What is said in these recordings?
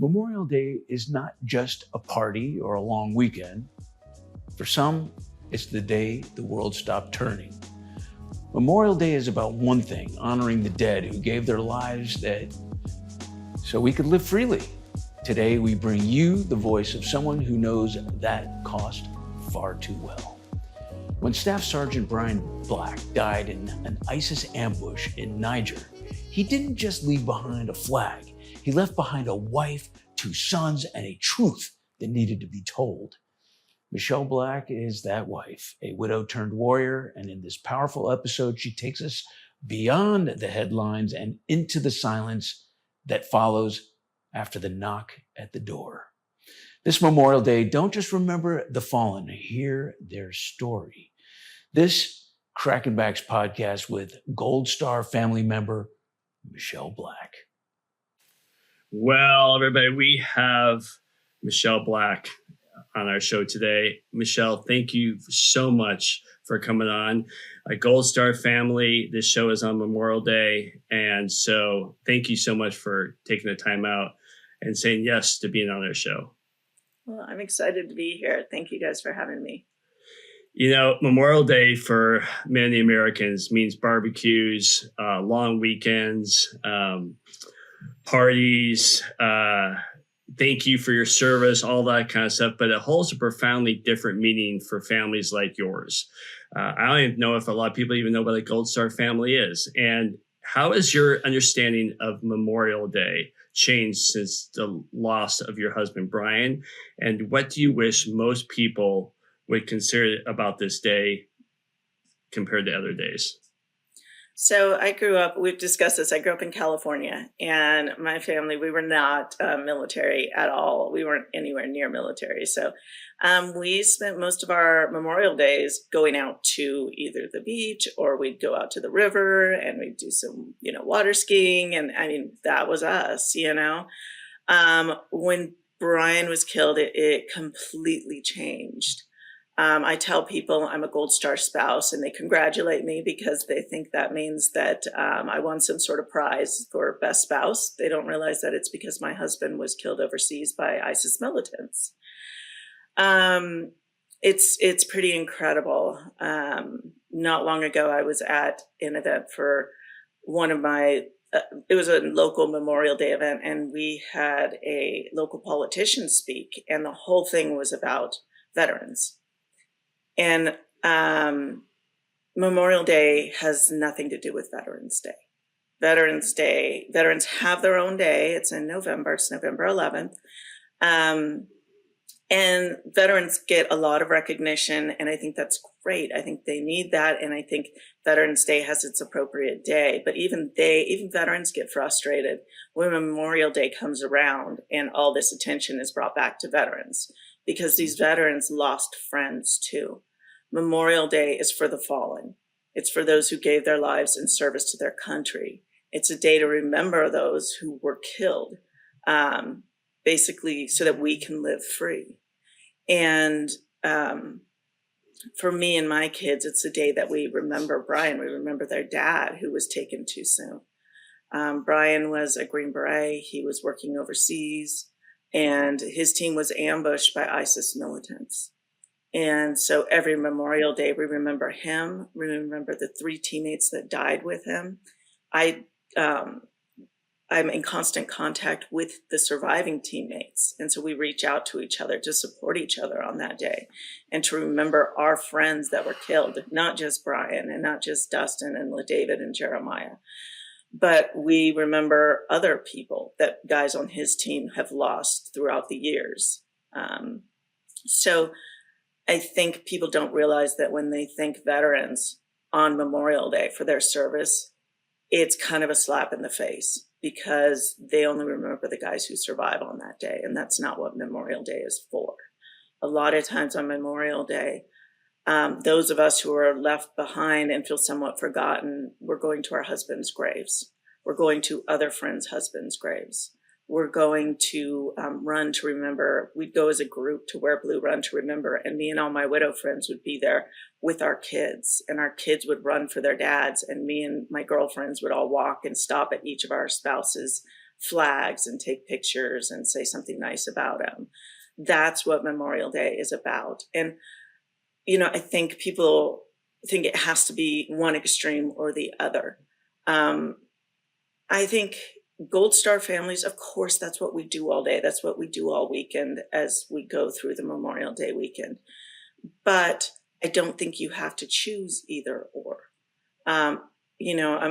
Memorial Day is not just a party or a long weekend. For some, it's the day the world stopped turning. Memorial Day is about one thing, honoring the dead who gave their lives so we could live freely. Today, we bring you the voice of someone who knows that cost far too well. When Staff Sgt. Bryan Black died in an ISIS ambush in Niger, he didn't just leave behind a flag. He left behind a wife, 2 sons, and a truth that needed to be told. Michelle Black is that wife, a widow turned warrior, and in this powerful episode, she takes us beyond the headlines and into the silence that follows after the knock at the door. This Memorial Day, don't just remember the fallen, hear their story. This Cracking Backs podcast with Gold Star family member Michelle Black. Well, everybody, we have Michelle Black on our show today. Michelle, thank you so much for coming on. A Gold Star family, this show is on Memorial Day. And so thank you so much for taking the time out and saying yes to being on our show. Well, I'm excited to be here. Thank you guys for having me. You know, Memorial Day for many Americans means barbecues, long weekends, parties, thank you for your service, all that kind of stuff. But it holds a profoundly different meaning for families like yours. I don't even know if a lot of people even know what a Gold Star family is. And how has your understanding of Memorial Day changed since the loss of your husband, Bryan? And what do you wish most people would consider about this day compared to other days? So we've discussed this, I grew up in California, and my family, we were not military at all. We weren't anywhere near military. So we spent most of our Memorial Days going out to either the beach, or we'd go out to the river and we'd do some, water skiing. And I mean, that was us, When Bryan was killed, it completely changed. I tell people I'm a Gold Star spouse, and they congratulate me because they think that means that I won some sort of prize for best spouse. They don't realize that it's because my husband was killed overseas by ISIS militants. It's pretty incredible. Not long ago, I was at an event for one of my, it was a local Memorial Day event, and we had a local politician speak, and the whole thing was about veterans. And Memorial Day has nothing to do with Veterans Day. Veterans have their own day. It's in November. It's November 11th. And veterans get a lot of recognition, and I think that's great. I think they need that, and I think Veterans Day has its appropriate day. But even veterans get frustrated when Memorial Day comes around and all this attention is brought back to veterans, because these veterans lost friends too. Memorial Day is for the fallen. It's for those who gave their lives in service to their country. It's a day to remember those who were killed, basically so that we can live free. And for me and my kids, it's a day that we remember Bryan. We remember their dad, who was taken too soon. Bryan was a Green Beret. He was working overseas, and his team was ambushed by ISIS militants. And so every Memorial Day, we remember him. We remember the 3 teammates that died with him. I'm in constant contact with the surviving teammates. And so we reach out to each other to support each other on that day and to remember our friends that were killed, not just Bryan and not just Dustin and LaDavid and Jeremiah, but we remember other people that guys on his team have lost throughout the years. So I think people don't realize that when they think veterans on Memorial Day for their service, it's kind of a slap in the face, because they only remember the guys who survive on that day. And that's not what Memorial Day is for. A lot of times on Memorial Day, those of us who are left behind and feel somewhat forgotten, we're going to our husbands' graves. We're going to other friends' husbands' graves. We're going to run to remember. We'd go as a group to Wear Blue, Run to Remember. And me and all my widow friends would be there with our kids. And our kids would run for their dads. And me and my girlfriends would all walk and stop at each of our spouses' flags and take pictures and say something nice about him. That's what Memorial Day is about. And, I think people think it has to be one extreme or the other. I think Gold Star families, of course, that's what we do all day. That's what we do all weekend as we go through the Memorial Day weekend. But I don't think you have to choose either or. I'm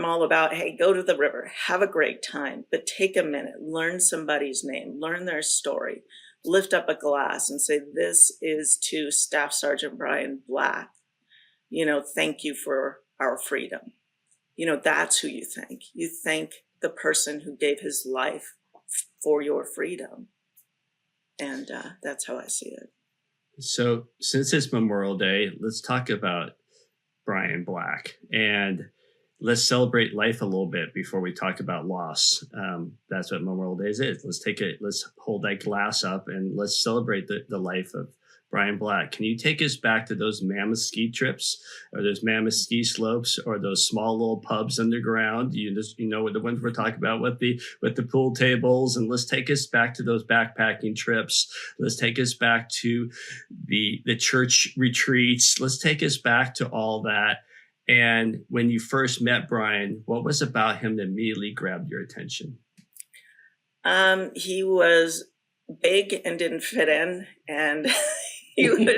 all about, hey, go to the river, have a great time, but take a minute, learn somebody's name, learn their story, lift up a glass and say, this is to Staff Sgt. Bryan Black. Thank you for our freedom. That's who you thank. You thank the person who gave his life for your freedom. And that's how I see it. So since it's Memorial Day, let's talk about Bryan Black and let's celebrate life a little bit before we talk about loss. That's what Memorial Day is. Let's hold that glass up and let's celebrate the life of Bryan Black. Can you take us back to those mammoth ski trips or those mammoth ski slopes or those small little pubs underground? The ones we're talking about with the pool tables, and let's take us back to those backpacking trips. Let's take us back to the church retreats. Let's take us back to all that. And when you first met Bryan, what was about him that immediately grabbed your attention? He was big and didn't fit in, and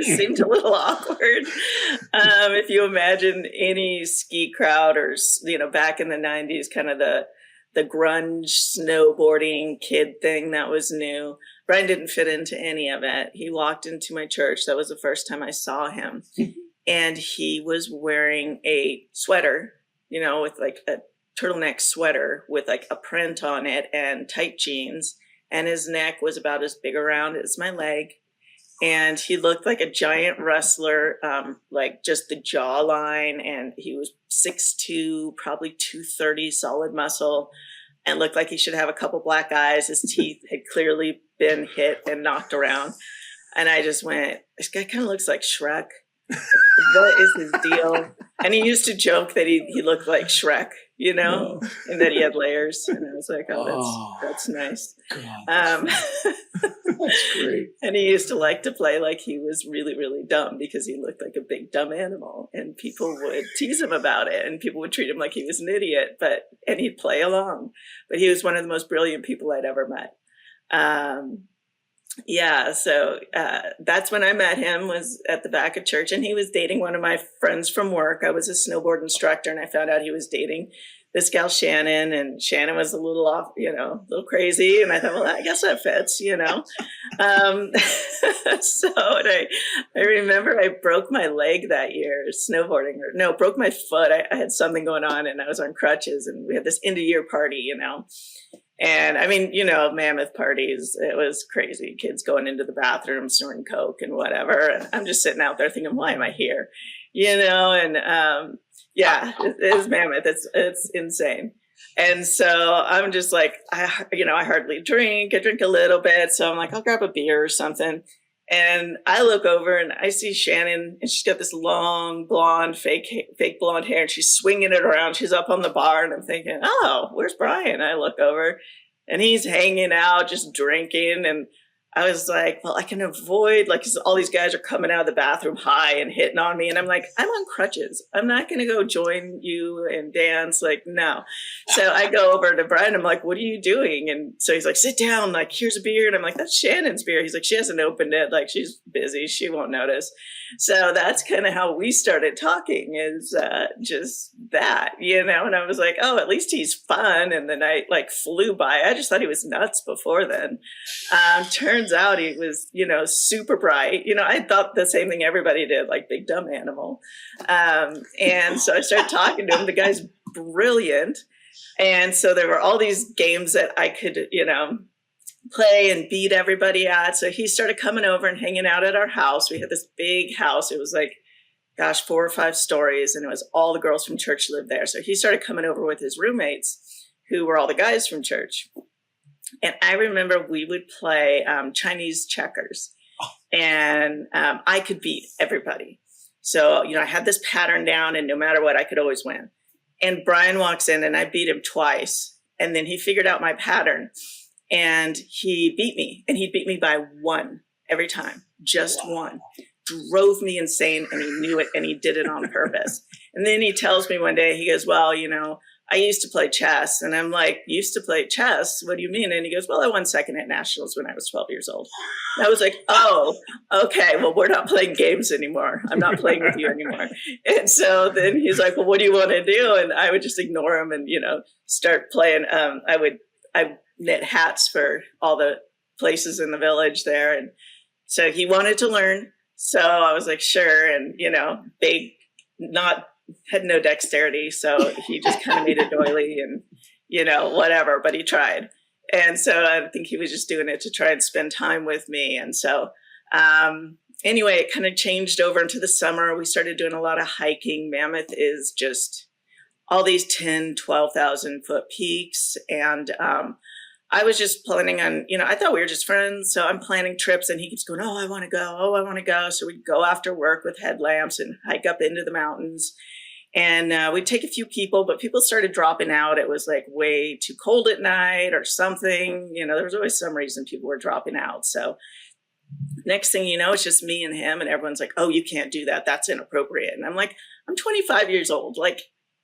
seemed a little awkward. If you imagine any ski crowd or, back in the 90s, kind of the grunge snowboarding kid thing that was new. Bryan didn't fit into any of it. He walked into my church. That was the first time I saw him. And he was wearing a sweater, with like a turtleneck sweater with like a print on it and tight jeans. And his neck was about as big around as my leg. And he looked like a giant wrestler, like just the jawline. And he was 6'2", probably 230, solid muscle, and looked like he should have a couple black eyes. His teeth had clearly been hit and knocked around. And I just went, this guy kind of looks like Shrek. What is his deal? And he used to joke that he looked like Shrek, No. and that he had layers. And I was like, that's nice. God, that's great. And he used to like to play like he was really, really dumb because he looked like a big dumb animal. And people would tease him about it, and people would treat him like he was an idiot. And he'd play along. But he was one of the most brilliant people I'd ever met. So that's when I met him, was at the back of church, and he was dating one of my friends from work. I was a snowboard instructor, and I found out he was dating this gal Shannon, and Shannon was a little off, a little crazy. And I thought, well, I guess that fits, So I remember I broke my leg that year snowboarding, broke my foot. I had something going on, and I was on crutches, and we had this end of year party, And I mean, mammoth parties, it was crazy. Kids going into the bathroom, snorting coke and whatever. And I'm just sitting out there thinking, why am I here? It's mammoth. It's insane. And so I'm just like, I hardly drink. I drink a little bit. So I'm like, I'll grab a beer or something. And I look over and I see Shannon, and she's got this long blonde, fake blonde hair, and she's swinging it around. She's up on the bar, and I'm thinking, oh, where's Bryan? I look over and he's hanging out, just drinking. And I was like, well, I can avoid, all these guys are coming out of the bathroom high and hitting on me. And I'm like, I'm on crutches. I'm not going to go join you and dance. No. So I go over to Bryan. I'm like, what are you doing? And so he's like, sit down. Here's a beer. And I'm like, that's Shannon's beer. He's like, she hasn't opened it. She's busy. She won't notice. So that's kind of how we started talking, is just that, And I was like, oh, at least he's fun. And the night flew by. I just thought he was nuts before then. Turns out he was, super bright. I thought the same thing everybody did, big dumb animal. And so I started talking to him. The guy's brilliant. And so there were all these games that I could, play and beat everybody at. So he started coming over and hanging out at our house. We had this big house. It was 4 or 5 stories, and it was all the girls from church lived there. So he started coming over with his roommates, who were all the guys from church. And I remember we would play Chinese checkers, and I could beat everybody. So, I had this pattern down, and no matter what, I could always win. And Bryan walks in, and I beat him twice. And then he figured out my pattern and he beat me, and he beat me by 1 every time, just 1. Drove me insane, and he knew it, and he did it on purpose. And then he tells me one day, he goes, well, I used to play chess. And I'm like, used to play chess? What do you mean? And he goes, well, I won second at nationals when I was 12 years old. And I was like, oh, okay, well, we're not playing games anymore. I'm not playing with you anymore. And so then he's like, well, what do you want to do? And I would just ignore him and, start playing. I knit hats for all the places in the village there. And so he wanted to learn. So I was like, sure. And, had no dexterity. So he just kind of made a doily and, whatever, but he tried. And so I think he was just doing it to try and spend time with me. And so, anyway, it kind of changed over into the summer. We started doing a lot of hiking. Mammoth is just all these 10, 12,000 foot peaks. And, I was just planning on, I thought we were just friends. So I'm planning trips and he keeps going, oh, I want to go. Oh, I want to go. So we'd go after work with headlamps and hike up into the mountains. And we'd take a few people, but people started dropping out. It was like way too cold at night or something. There was always some reason people were dropping out. So next thing you know, it's just me and him, and everyone's like, oh, you can't do that. That's inappropriate. And I'm like, I'm 25 years old. Like,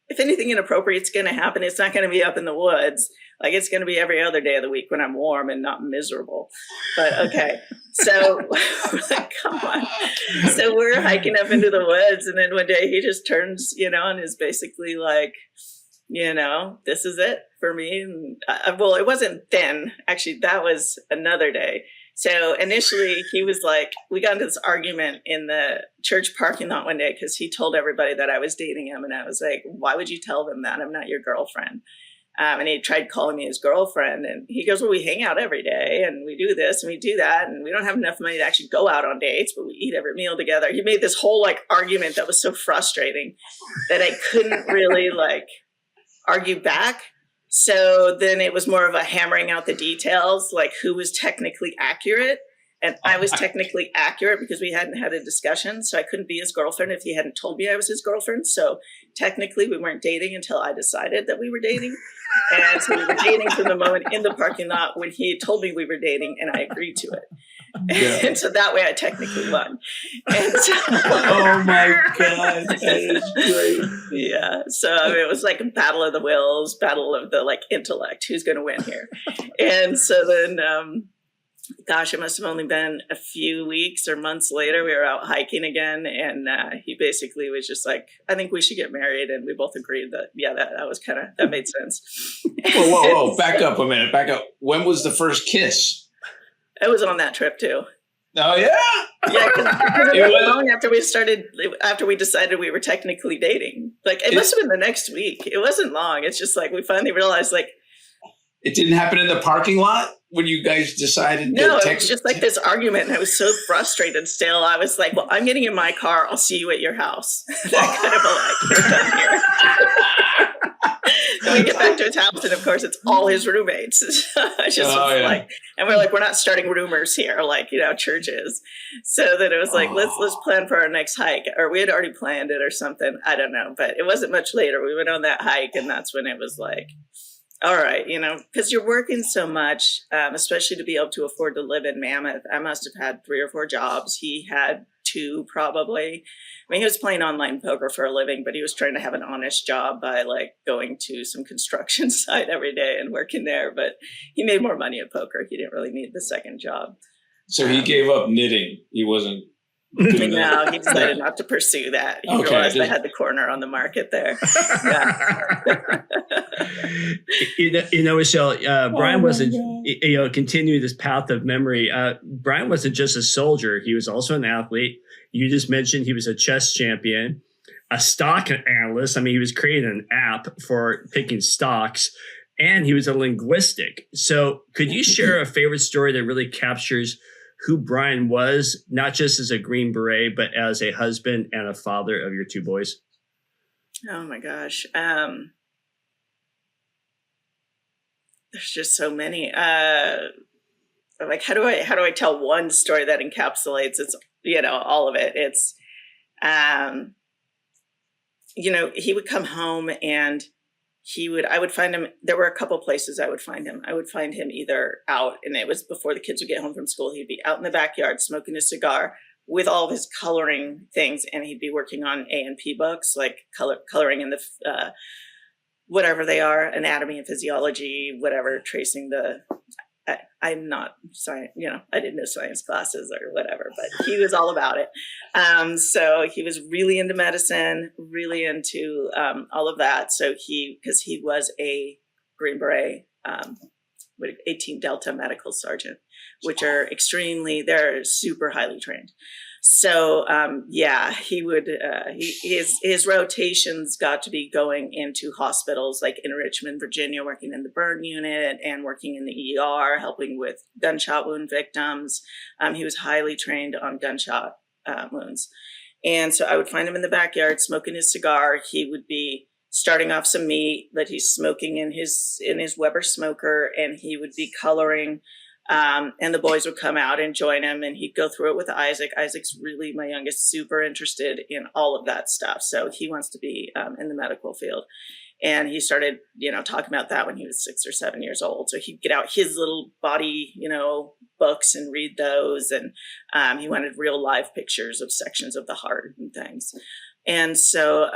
if anything inappropriate is going to happen, it's not going to be up in the woods. Like, it's going to be every other day of the week when I'm warm and not miserable. But okay. So we're like, come on. So we're hiking up into the woods. And then one day he just turns, and is basically like, this is it for me. And well, it wasn't then. Actually, that was another day. So initially he was like, we got into this argument in the church parking lot one day because he told everybody that I was dating him. And I was like, why would you tell them that? I'm not your girlfriend. And he tried calling me his girlfriend. And he goes, well, we hang out every day and we do this and we do that. And we don't have enough money to actually go out on dates, but we eat every meal together. He made this whole argument that was so frustrating that I couldn't really argue back. So then it was more of a hammering out the details, like who was technically accurate. And I was technically accurate because we hadn't had a discussion. So I couldn't be his girlfriend if he hadn't told me I was his girlfriend. So technically we weren't dating until I decided that we were dating. And so we were dating from the moment in the parking lot when he told me we were dating, and I agreed to it. Yeah. And so that way I technically won. And so, oh my God, that is great. Yeah. So it was like a battle of the wills, battle of the intellect. Who's going to win here? And so then, gosh, it must have only been a few weeks or months later, we were out hiking again. And he basically was just like, I think we should get married. And we both agreed that, yeah, that was that made sense. Whoa. Back up a minute. Back up. When was the first kiss? It was on that trip too. Oh, yeah? Yeah, because it was long after we decided we were technically dating. It must have been the next week. It wasn't long. It's just we finally realized it didn't happen in the parking lot when you guys decided? No, it was just this argument. And I was so frustrated still. I was like, well, I'm getting in my car. I'll see you at your house. That kind of you're done here. Then we get back to his house, and of course, it's all his roommates. And we're we're not starting rumors here, churches. So that it was let's plan for our next hike, or we had already planned it or something. I don't know, but it wasn't much later. We went on that hike, and that's when it was all right, because you're working so much, especially to be able to afford to live in Mammoth. I must have had 3 or 4 jobs. He had 2 probably. I mean, he was playing online poker for a living, but he was trying to have an honest job by going to some construction site every day and working there. But he made more money at poker. He didn't really need the second job. So he gave up knitting. He wasn't. No, he decided not to pursue that. He realized I had the corner on the market there. Yeah. Michelle, Bryan wasn't, continue this path of memory. Bryan wasn't just a soldier. He was also an athlete. You just mentioned he was a chess champion, a stock analyst. I mean, he was creating an app for picking stocks, and he was a linguistic. So could you share a favorite story that really captures who Bryan was, not just as a Green Beret, but as a husband and a father of your 2 boys? Oh my gosh. There's just so many. How do I tell one story that encapsulates all of it? It's, he would come home and I would find him. There were a couple places I would find him. I would find him either out, and it was before the kids would get home from school. He'd be out in the backyard smoking a cigar with all of his coloring things, and he'd be working on A&P books, like coloring in the whatever they are, anatomy and physiology, whatever, tracing the. I'm not science, I didn't know science classes or whatever, but he was all about it. So he was really into medicine, really into all of that. So because he was a Green Beret, 18 Delta medical sergeant, which are they're super highly trained. So he would his rotations got to be going into hospitals like in Richmond, Virginia, working in the burn unit and working in the ER, helping with gunshot wound victims. He was highly trained on gunshot wounds, and so I would find him in the backyard smoking his cigar. He would be starting off some meat that he's smoking in his Weber smoker, and he would be coloring. And the boys would come out and join him, and he'd go through it with Isaac. Isaac's really, my youngest, super interested in all of that stuff. So he wants to be in the medical field. And he started, talking about that when he was 6 or 7 years old. So he'd get out his little body, books and read those. And he wanted real live pictures of sections of the heart and things. And so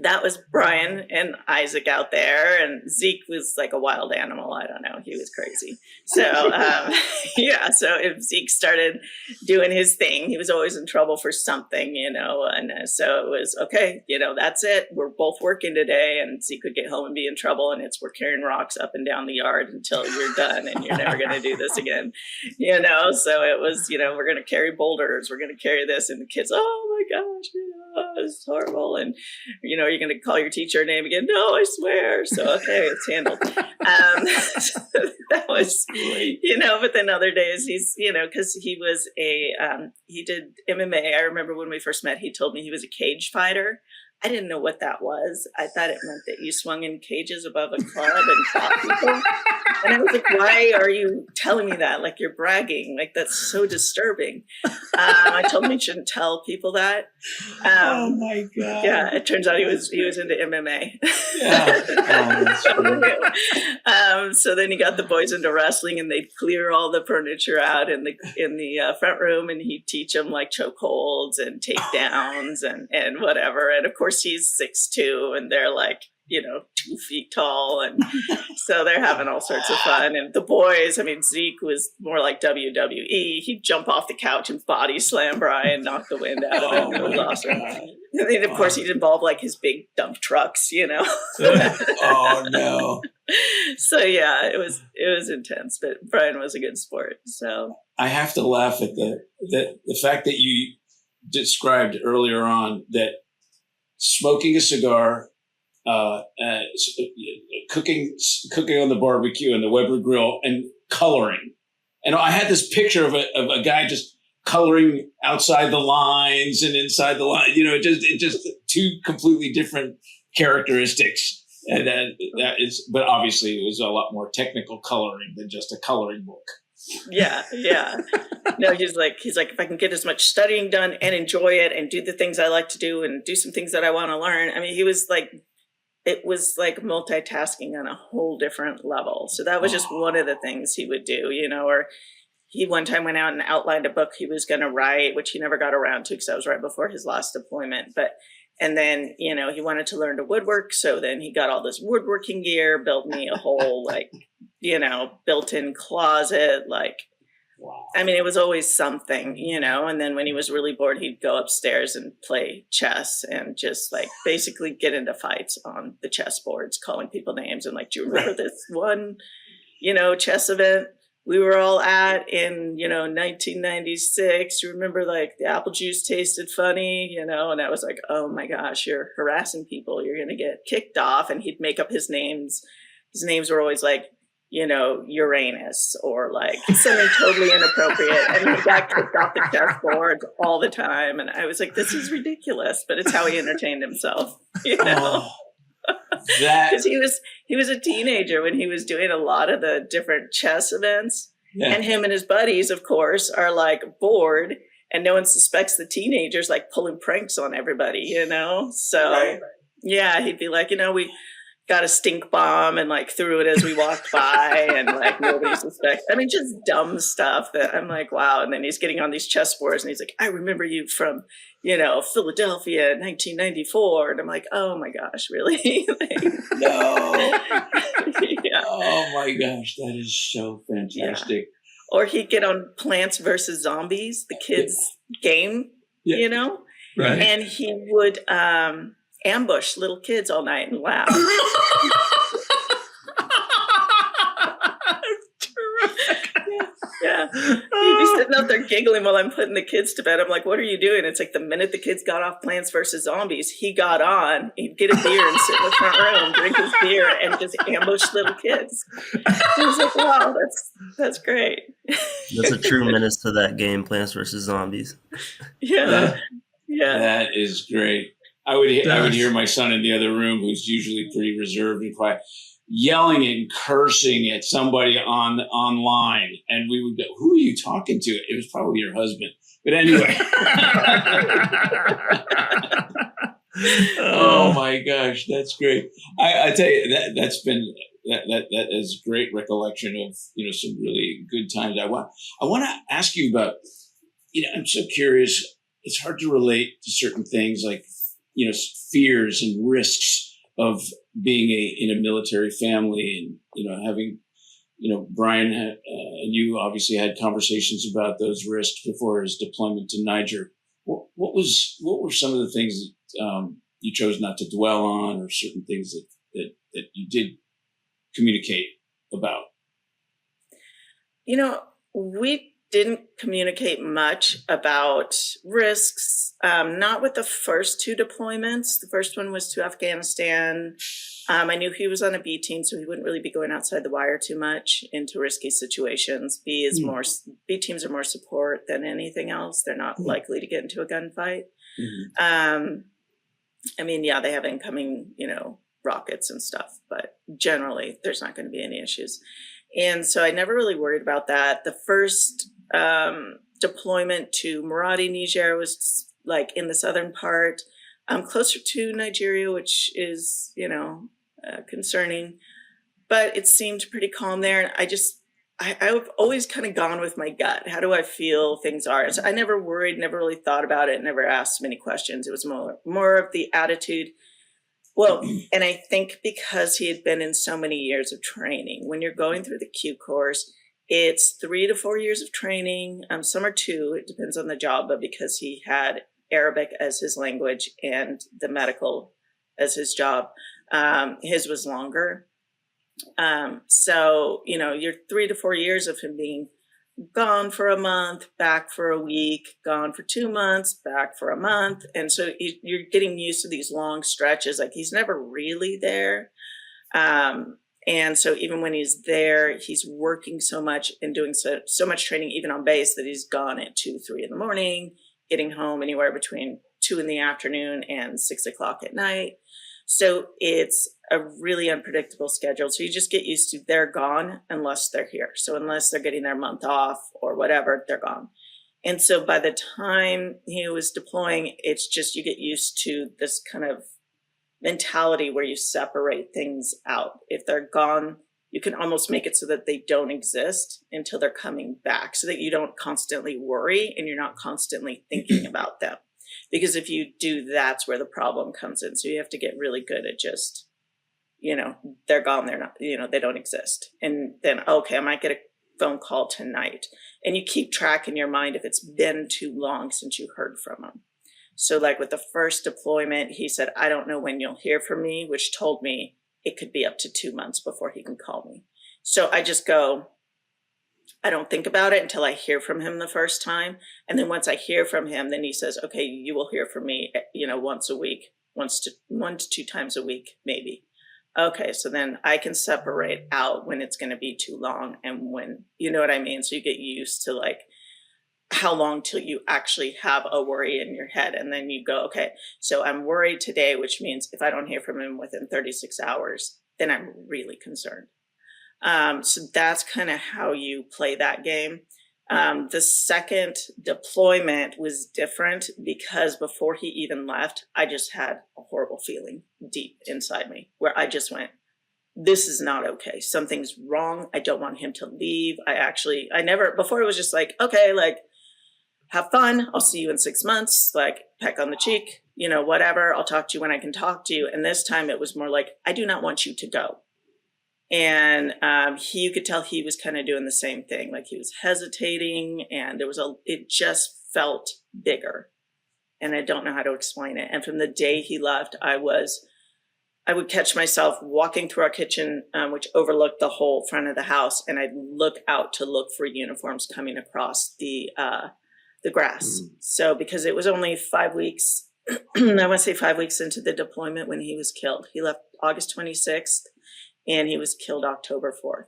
that was Bryan and Isaac out there, and Zeke was like a wild animal. I don't know. He was crazy. So, so if Zeke started doing his thing, he was always in trouble for something, and so it was, okay, that's it. We're both working today, and Zeke would get home and be in trouble, and we're carrying rocks up and down the yard until you're done, and you're never going to do this again, so it was, we're going to carry boulders. We're going to carry this, and the kids, oh my gosh, it's horrible. And, you're going to call your teacher name again. No, I swear. So, okay, it's handled. That was, but then other days he's, because he was he did MMA. I remember when we first met, he told me he was a cage fighter. I didn't know what that was. I thought it meant that you swung in cages above a club and fought people. And I was like, why are you telling me that? Like, you're bragging. Like, that's so disturbing. I told him he shouldn't tell people that. Oh my God. Yeah, it turns out he was into MMA. Yeah. Oh, that's funny. So then he got the boys into wrestling, and they'd clear all the furniture out in the front room, and he'd teach them like chokeholds and takedowns and whatever. And of course, he's 6'2", and they're like, 2 feet tall. And so they're having all sorts of fun. And the boys, Zeke was more like WWE. He'd jump off the couch and body slam Bryan, knock the wind out of him. It was awesome. And then, of course, he'd involve like his big dump trucks, Oh, no. So, yeah, it was intense, but Bryan was a good sport. So I have to laugh at the fact that you described earlier on that smoking a cigar, cooking on the barbecue and the Weber grill, and coloring. And I had this picture of a guy just coloring outside the lines and inside the line. It just two completely different characteristics. And that is, but obviously it was a lot more technical coloring than just a coloring book. Yeah. No, he's like, if I can get as much studying done and enjoy it and do the things I like to do and do some things that I want to learn. He was like, it was like multitasking on a whole different level. So that was just one of the things he would do, or he one time went out and outlined a book he was going to write, which he never got around to because that was right before his last deployment. And then, he wanted to learn to woodwork. So then he got all this woodworking gear, built me a whole built-in closet. Wow. It was always something, and then when he was really bored, he'd go upstairs and play chess and just basically get into fights on the chessboards, calling people names. And do you remember this one, chess event we were all at in, 1996? You remember the apple juice tasted funny, and I was like, oh my gosh, you're harassing people. You're going to get kicked off. And he'd make up his names. His names were always Uranus or something totally inappropriate. And he got kicked off the chessboard all the time. And I was like, this is ridiculous, but it's how he entertained himself, Because he was a teenager when he was doing a lot of the different chess events. Yeah. And him and his buddies, of course, are bored, and no one suspects the teenagers pulling pranks on everybody, So right. Yeah, he'd be like, got a stink bomb and like threw it as we walked by, and like nobody suspects. I mean, just dumb stuff that I'm like, wow. And then he's getting on these chessboards and he's like, I remember you from, Philadelphia in 1994. And I'm like, oh my gosh, really? No. Yeah. Oh my gosh, that is so fantastic. Yeah. Or he'd get on Plants versus Zombies, the kids' game, Right. and he would ambush little kids all night and laugh. Yeah. He'd be sitting out there giggling while I'm putting the kids to bed. I'm like, what are you doing? It's like the minute the kids got off Plants versus Zombies, he got on, he'd get a beer and sit in the front room, drink his beer, and just ambush little kids. I was like, wow, that's great. That's a true menace to that game, Plants vs. Zombies. Yeah. That is great. I would hear my son in the other room, who's usually pretty reserved and quiet, yelling and cursing at somebody online, and we would go, "Who are you talking to?" It was probably your husband, but anyway. Oh my gosh, that's great! I tell you that is a great recollection of some really good times. I want to ask you about. I'm so curious. It's hard to relate to certain things like fears and risks of being in a military family, and having Bryan and you obviously had conversations about those risks before his deployment to Niger. What were some of the things that you chose not to dwell on, or certain things that you did communicate about? We didn't communicate much about risks, not with the first two deployments. The first one was to Afghanistan. I knew he was on a B team, so he wouldn't really be going outside the wire too much into risky situations. B teams are more support than anything else. They're not likely to get into a gunfight. They have incoming, rockets and stuff, but generally there's not going to be any issues. And so I never really worried about that. The first deployment to Maradi, Niger was like in the southern part, closer to Nigeria, which is, concerning, but it seemed pretty calm there. And I've always kind of gone with my gut. How do I feel things are? So I never worried, never really thought about it, never asked many questions. It was more of the attitude. Well, and I think because he had been in so many years of training, when you're going through the Q course, it's 3 to 4 years of training. Some are 2, it depends on the job, but because he had Arabic as his language and the medical as his job, his was longer. So, you're 3 to 4 years of him being gone for a month, back for a week, gone for 2 months, back for a month. And so you're getting used to these long stretches. Like he's never really there. And so even when he's there, he's working so much and doing so much training, even on base, that he's gone at 2, 3 in the morning, getting home anywhere between 2 in the afternoon and 6 o'clock at night. So it's a really unpredictable schedule. So you just get used to they're gone unless they're here. So unless they're getting their month off or whatever, they're gone. And so by the time he was deploying, it's just you get used to this kind of mentality where you separate things out. If they're gone, you can almost make it so that they don't exist until they're coming back, so that you don't constantly worry and you're not constantly thinking about them. Because if you do, that's where the problem comes in. So you have to get really good at just, they're gone, they're not, they don't exist. And then, okay, I might get a phone call tonight. And you keep track in your mind if it's been too long since you heard from them. So like with the first deployment, he said, I don't know when you'll hear from me, which told me it could be up to 2 months before he can call me. So I just go, I don't think about it until I hear from him the first time. And then once I hear from him, then he says, okay, you will hear from me, once a week, 1 to 2 times a week, maybe. Okay. So then I can separate out when it's going to be too long and when, you know what I mean? So you get used to like how long till you actually have a worry in your head. And then you go, okay, so I'm worried today, which means if I don't hear from him within 36 hours, then I'm really concerned. So that's kind of how you play that game. The second deployment was different because before he even left, I just had a horrible feeling deep inside me where I just went, this is not okay. Something's wrong. I don't want him to leave. Before it was just like, okay, like, have fun. I'll see you in 6 months, like peck on the cheek, whatever. I'll talk to you when I can talk to you. And this time it was more like, I do not want you to go. And you could tell he was kind of doing the same thing. Like he was hesitating and it just felt bigger. And I don't know how to explain it. And from the day he left, I would catch myself walking through our kitchen, which overlooked the whole front of the house. And I'd look out to look for uniforms coming across the grass. So because it was only 5 weeks, I want to say 5 weeks into the deployment when he was killed. He left August 26th and he was killed October 4th.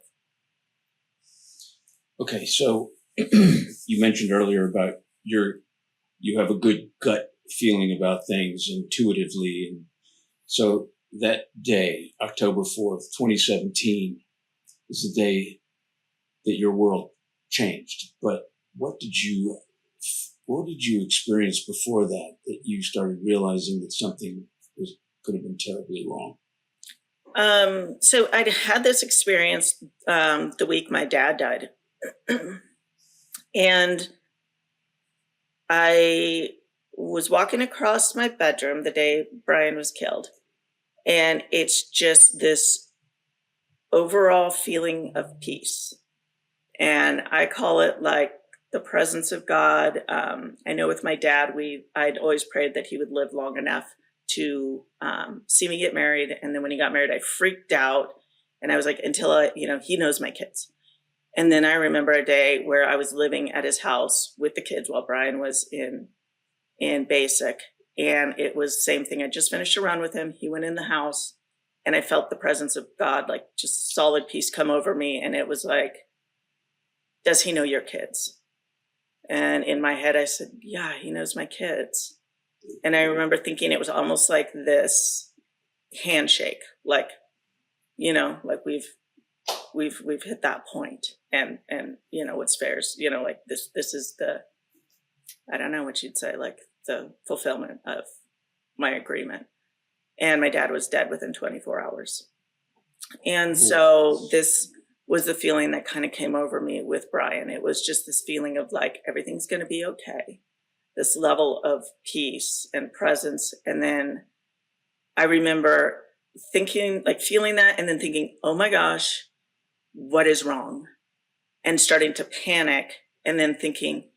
Okay, so you mentioned earlier about you have a good gut feeling about things intuitively. And so that day, October 4th, 2017, is the day that your world changed. But what did you experience before that you started realizing that something could have been terribly wrong? So I'd had this experience the week my dad died. And I was walking across my bedroom the day Bryan was killed. And it's just this overall feeling of peace. And I call it like the presence of God. I know with my dad, I'd always prayed that he would live long enough to see me get married. And then when he got married, I freaked out. And I was like, he knows my kids. And then I remember a day where I was living at his house with the kids while Bryan was in basic. And it was the same thing. I just finished a run with him. He went in the house and I felt the presence of God, like just solid peace come over me. And it was like, does he know your kids? And in my head, I said, yeah, he knows my kids. And I remember thinking it was almost like this handshake, like, like we've hit that point and what's fair is, like this is I don't know what you'd say, like the fulfillment of my agreement. And my dad was dead within 24 hours. And so this was the feeling that kind of came over me with Bryan. It was just this feeling of like, everything's going to be okay. This level of peace and presence. And then I remember thinking, like feeling that and then thinking, oh my gosh, what is wrong? And starting to panic and then thinking,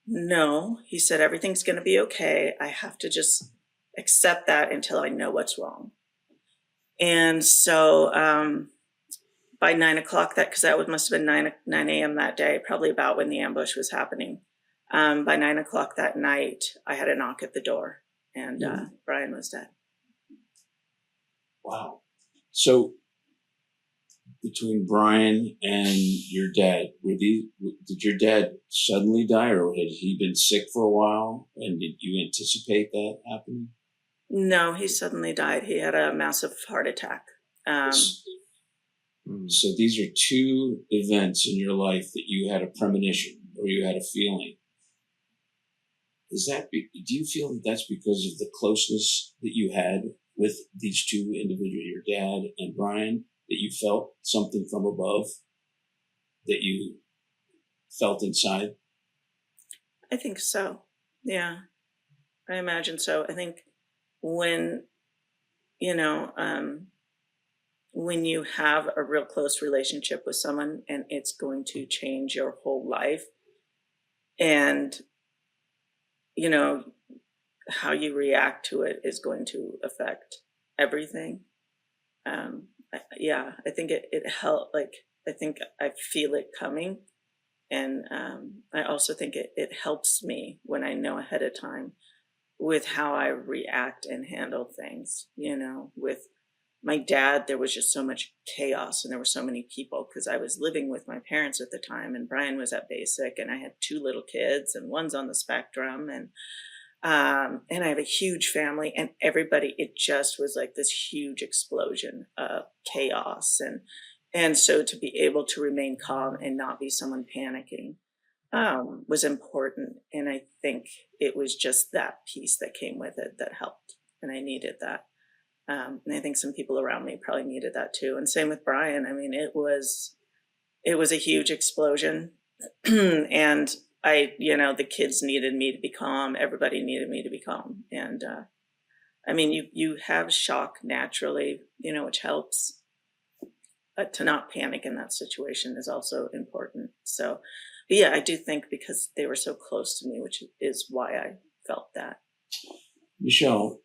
no, he said, everything's going to be okay. I have to just accept that until I know what's wrong. And so by 9 o'clock, because that must have been 9 a.m. that day, probably about when the ambush was happening. By 9 o'clock that night, I had a knock at the door and Bryan was dead. Wow. So between Bryan and your dad, did your dad suddenly die or had he been sick for a while? And did you anticipate that happening? No, he suddenly died. He had a massive heart attack. So these are two events in your life that you had a premonition or you had a feeling. Do you feel that that's because of the closeness that you had with these two individuals, your dad and Bryan, that you felt something from above that you felt inside? I think so. Yeah, I imagine so. I think when you have a real close relationship with someone and it's going to change your whole life and, how you react to it is going to affect everything. I think it helped. Like, I think I feel it coming. And I also think it helps me when I know ahead of time with how I react and handle things. With my dad, there was just so much chaos and there were so many people because I was living with my parents at the time and Bryan was at basic and I had 2 little kids and one's on the spectrum and I have a huge family and everybody, it just was like this huge explosion of chaos. And so to be able to remain calm and not be someone panicking was important. And I think it was just that piece that came with it that helped. And I needed that. And I think some people around me probably needed that too. And same with Bryan. I mean, it was a huge explosion. And the kids needed me to be calm. Everybody needed me to be calm. And I mean, you have shock naturally, which helps. But to not panic in that situation is also important. So, yeah, I do think because they were so close to me, which is why I felt that. Michelle,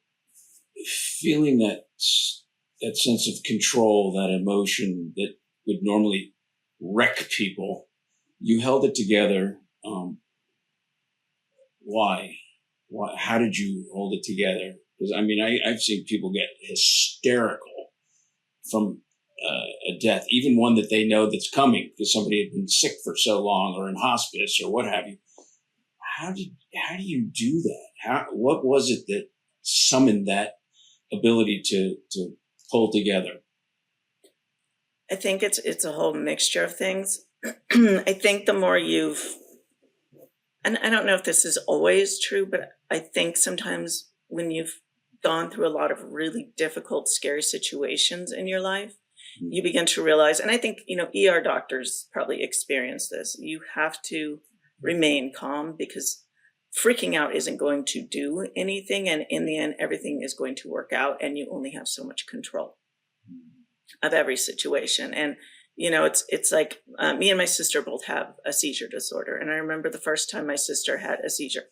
feeling that sense of control, that emotion that would normally wreck people, you held it together. Why? How did you hold it together? Because I mean, I've seen people get hysterical from a death, even one that they know that's coming because somebody had been sick for so long or in hospice or what have you. How do you do that? What was it that summoned that ability to pull together? I think it's a whole mixture of things. I think the more and I don't know if this is always true, but I think sometimes when you've gone through a lot of really difficult, scary situations in your life, you begin to realize, and I think, ER doctors probably experience this, you have to remain calm because freaking out isn't going to do anything. And in the end, everything is going to work out and you only have so much control of every situation. And, it's like me and my sister both have a seizure disorder. And I remember the first time my sister had a seizure,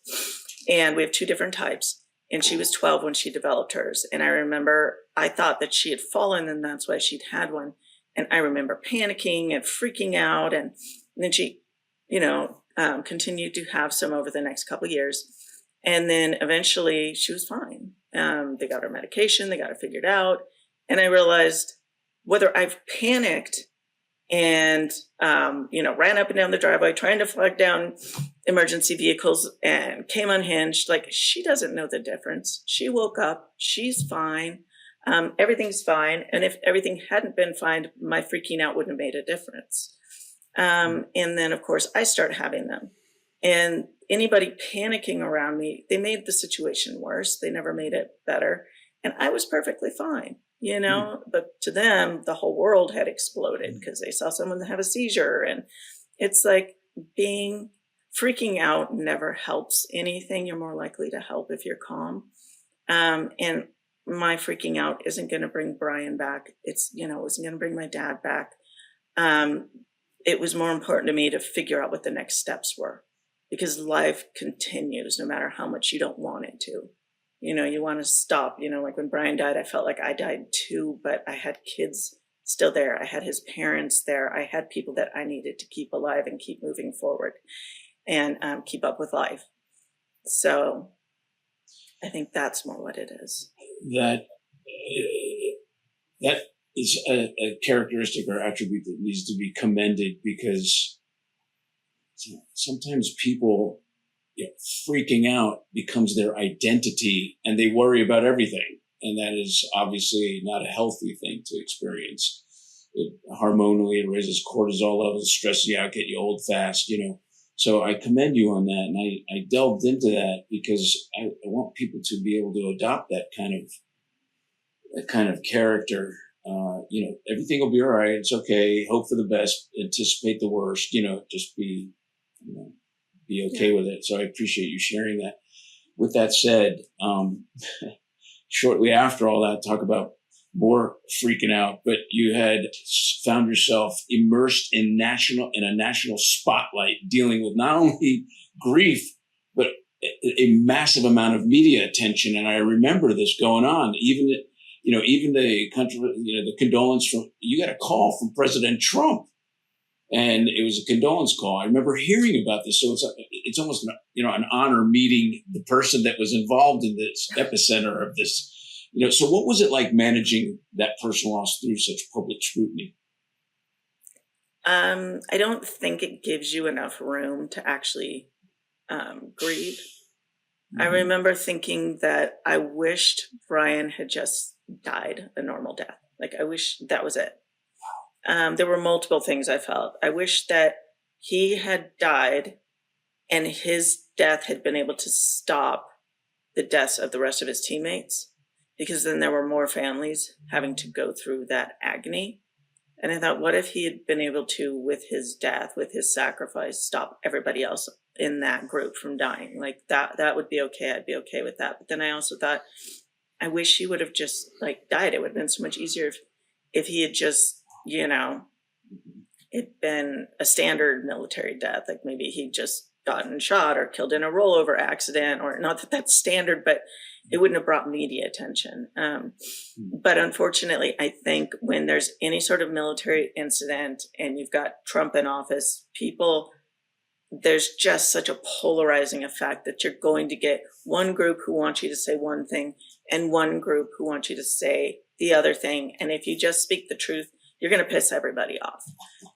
and we have two different types. And she was 12 when she developed hers. And I remember I thought that she had fallen and that's why she'd had one. And I remember panicking and freaking out. And then she, continued to have some over the next couple of years. And then eventually she was fine. They got her medication, they got her figured out. And I realized whether I've panicked and, ran up and down the driveway trying to flag down emergency vehicles and came unhinged, like she doesn't know the difference. She woke up, she's fine. Everything's fine. And if everything hadn't been fine, my freaking out wouldn't have made a difference. And then of course I start having them, and anybody panicking around me, they made the situation worse. They never made it better. And I was perfectly fine, but to them, the whole world had exploded because they saw someone have a seizure. And it's like freaking out never helps anything. You're more likely to help if you're calm. And my freaking out isn't going to bring Bryan back. It wasn't going to bring my dad back. It was more important to me to figure out what the next steps were, because life continues no matter how much you don't want it to. You want to stop, like when Bryan died, I felt like I died too, but I had kids still there. I had his parents there. I had people that I needed to keep alive and keep moving forward and keep up with life. So I think that's more what it is. That is a characteristic or attribute that needs to be commended, because sometimes people, freaking out becomes their identity and they worry about everything. And that is obviously not a healthy thing to experience. It raises cortisol levels, stresses you out, get you old fast, So I commend you on that. And I delved into that because I want people to be able to adopt that kind of character. Everything will be all right. It's okay. Hope for the best. Anticipate the worst. Just be okay with it. So I appreciate you sharing that. With that said, shortly after all that, talk about more freaking out. But you had found yourself immersed in a national spotlight, dealing with not only grief but a massive amount of media attention. And I remember this going on, even the country, the condolence you got a call from President Trump, and it was a condolence call. I remember hearing about this. So it's almost, an honor meeting the person that was involved in this epicenter of this, so what was it like managing that personal loss through such public scrutiny? I don't think it gives you enough room to actually grieve. Mm-hmm. I remember thinking that I wished Bryan had just died a normal death. Like, I wish that was it. There were multiple things I felt. I wish that he had died And his death had been able to stop the deaths of the rest of his teammates, because then there were more families having to go through that agony. And I thought, what if he had been able to, with his death, with his sacrifice, stop everybody else in that group from dying? Like that would be okay. I'd be okay with that. But then I also thought, I wish he would have just like died. It would have been so much easier if he had just, it'd been a standard military death. Like maybe he just gotten shot or killed in a rollover accident, or not that that's standard, but it wouldn't have brought media attention. But unfortunately, I think when there's any sort of military incident and you've got Trump in office, there's just such a polarizing effect that you're going to get one group who wants you to say one thing and one group who wants you to say the other thing. And if you just speak the truth, you're going to piss everybody off.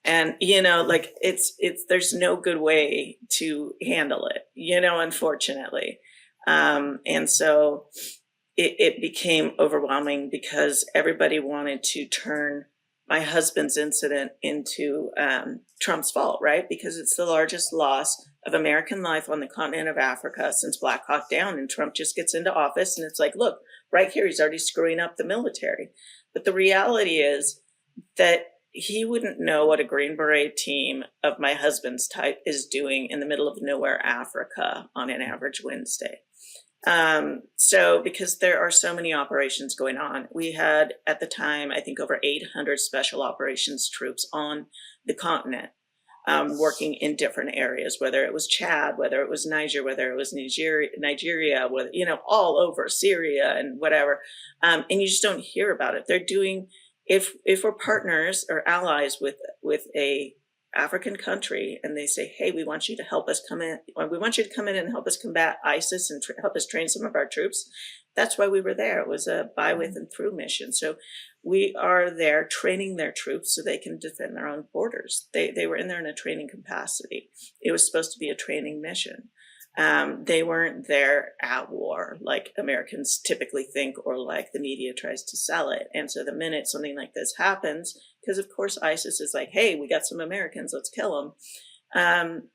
And, like there's no good way to handle it, unfortunately. And so it became overwhelming because everybody wanted to turn my husband's incident into Trump's fault, right? Because it's the largest loss of American life on the continent of Africa since Black Hawk Down. And Trump just gets into office and it's like, look, right here, he's already screwing up the military. But the reality is that he wouldn't know what a Green Beret team of my husband's type is doing in the middle of nowhere, Africa on an average Wednesday. So because there are so many operations going on, we had at the time, I think over 800 special operations troops on the continent, working in different areas, whether it was Chad, whether it was Niger, whether it was Nigeria, whether, all over Syria and whatever. And you just don't hear about it. They're doing, if we're partners or allies with a African country and they say, hey, we want you to help us come in, or we want you to come in and help us combat ISIS and help us train some of our troops. That's why we were there. It was a by, with, and through mission. So we are there training their troops so they can defend their own borders. They were in there in a training capacity. It was supposed to be a training mission. They weren't there at war like Americans typically think, or like the media tries to sell it. And so the minute something like this happens, because of course ISIS is like, hey, we got some Americans, let's kill them.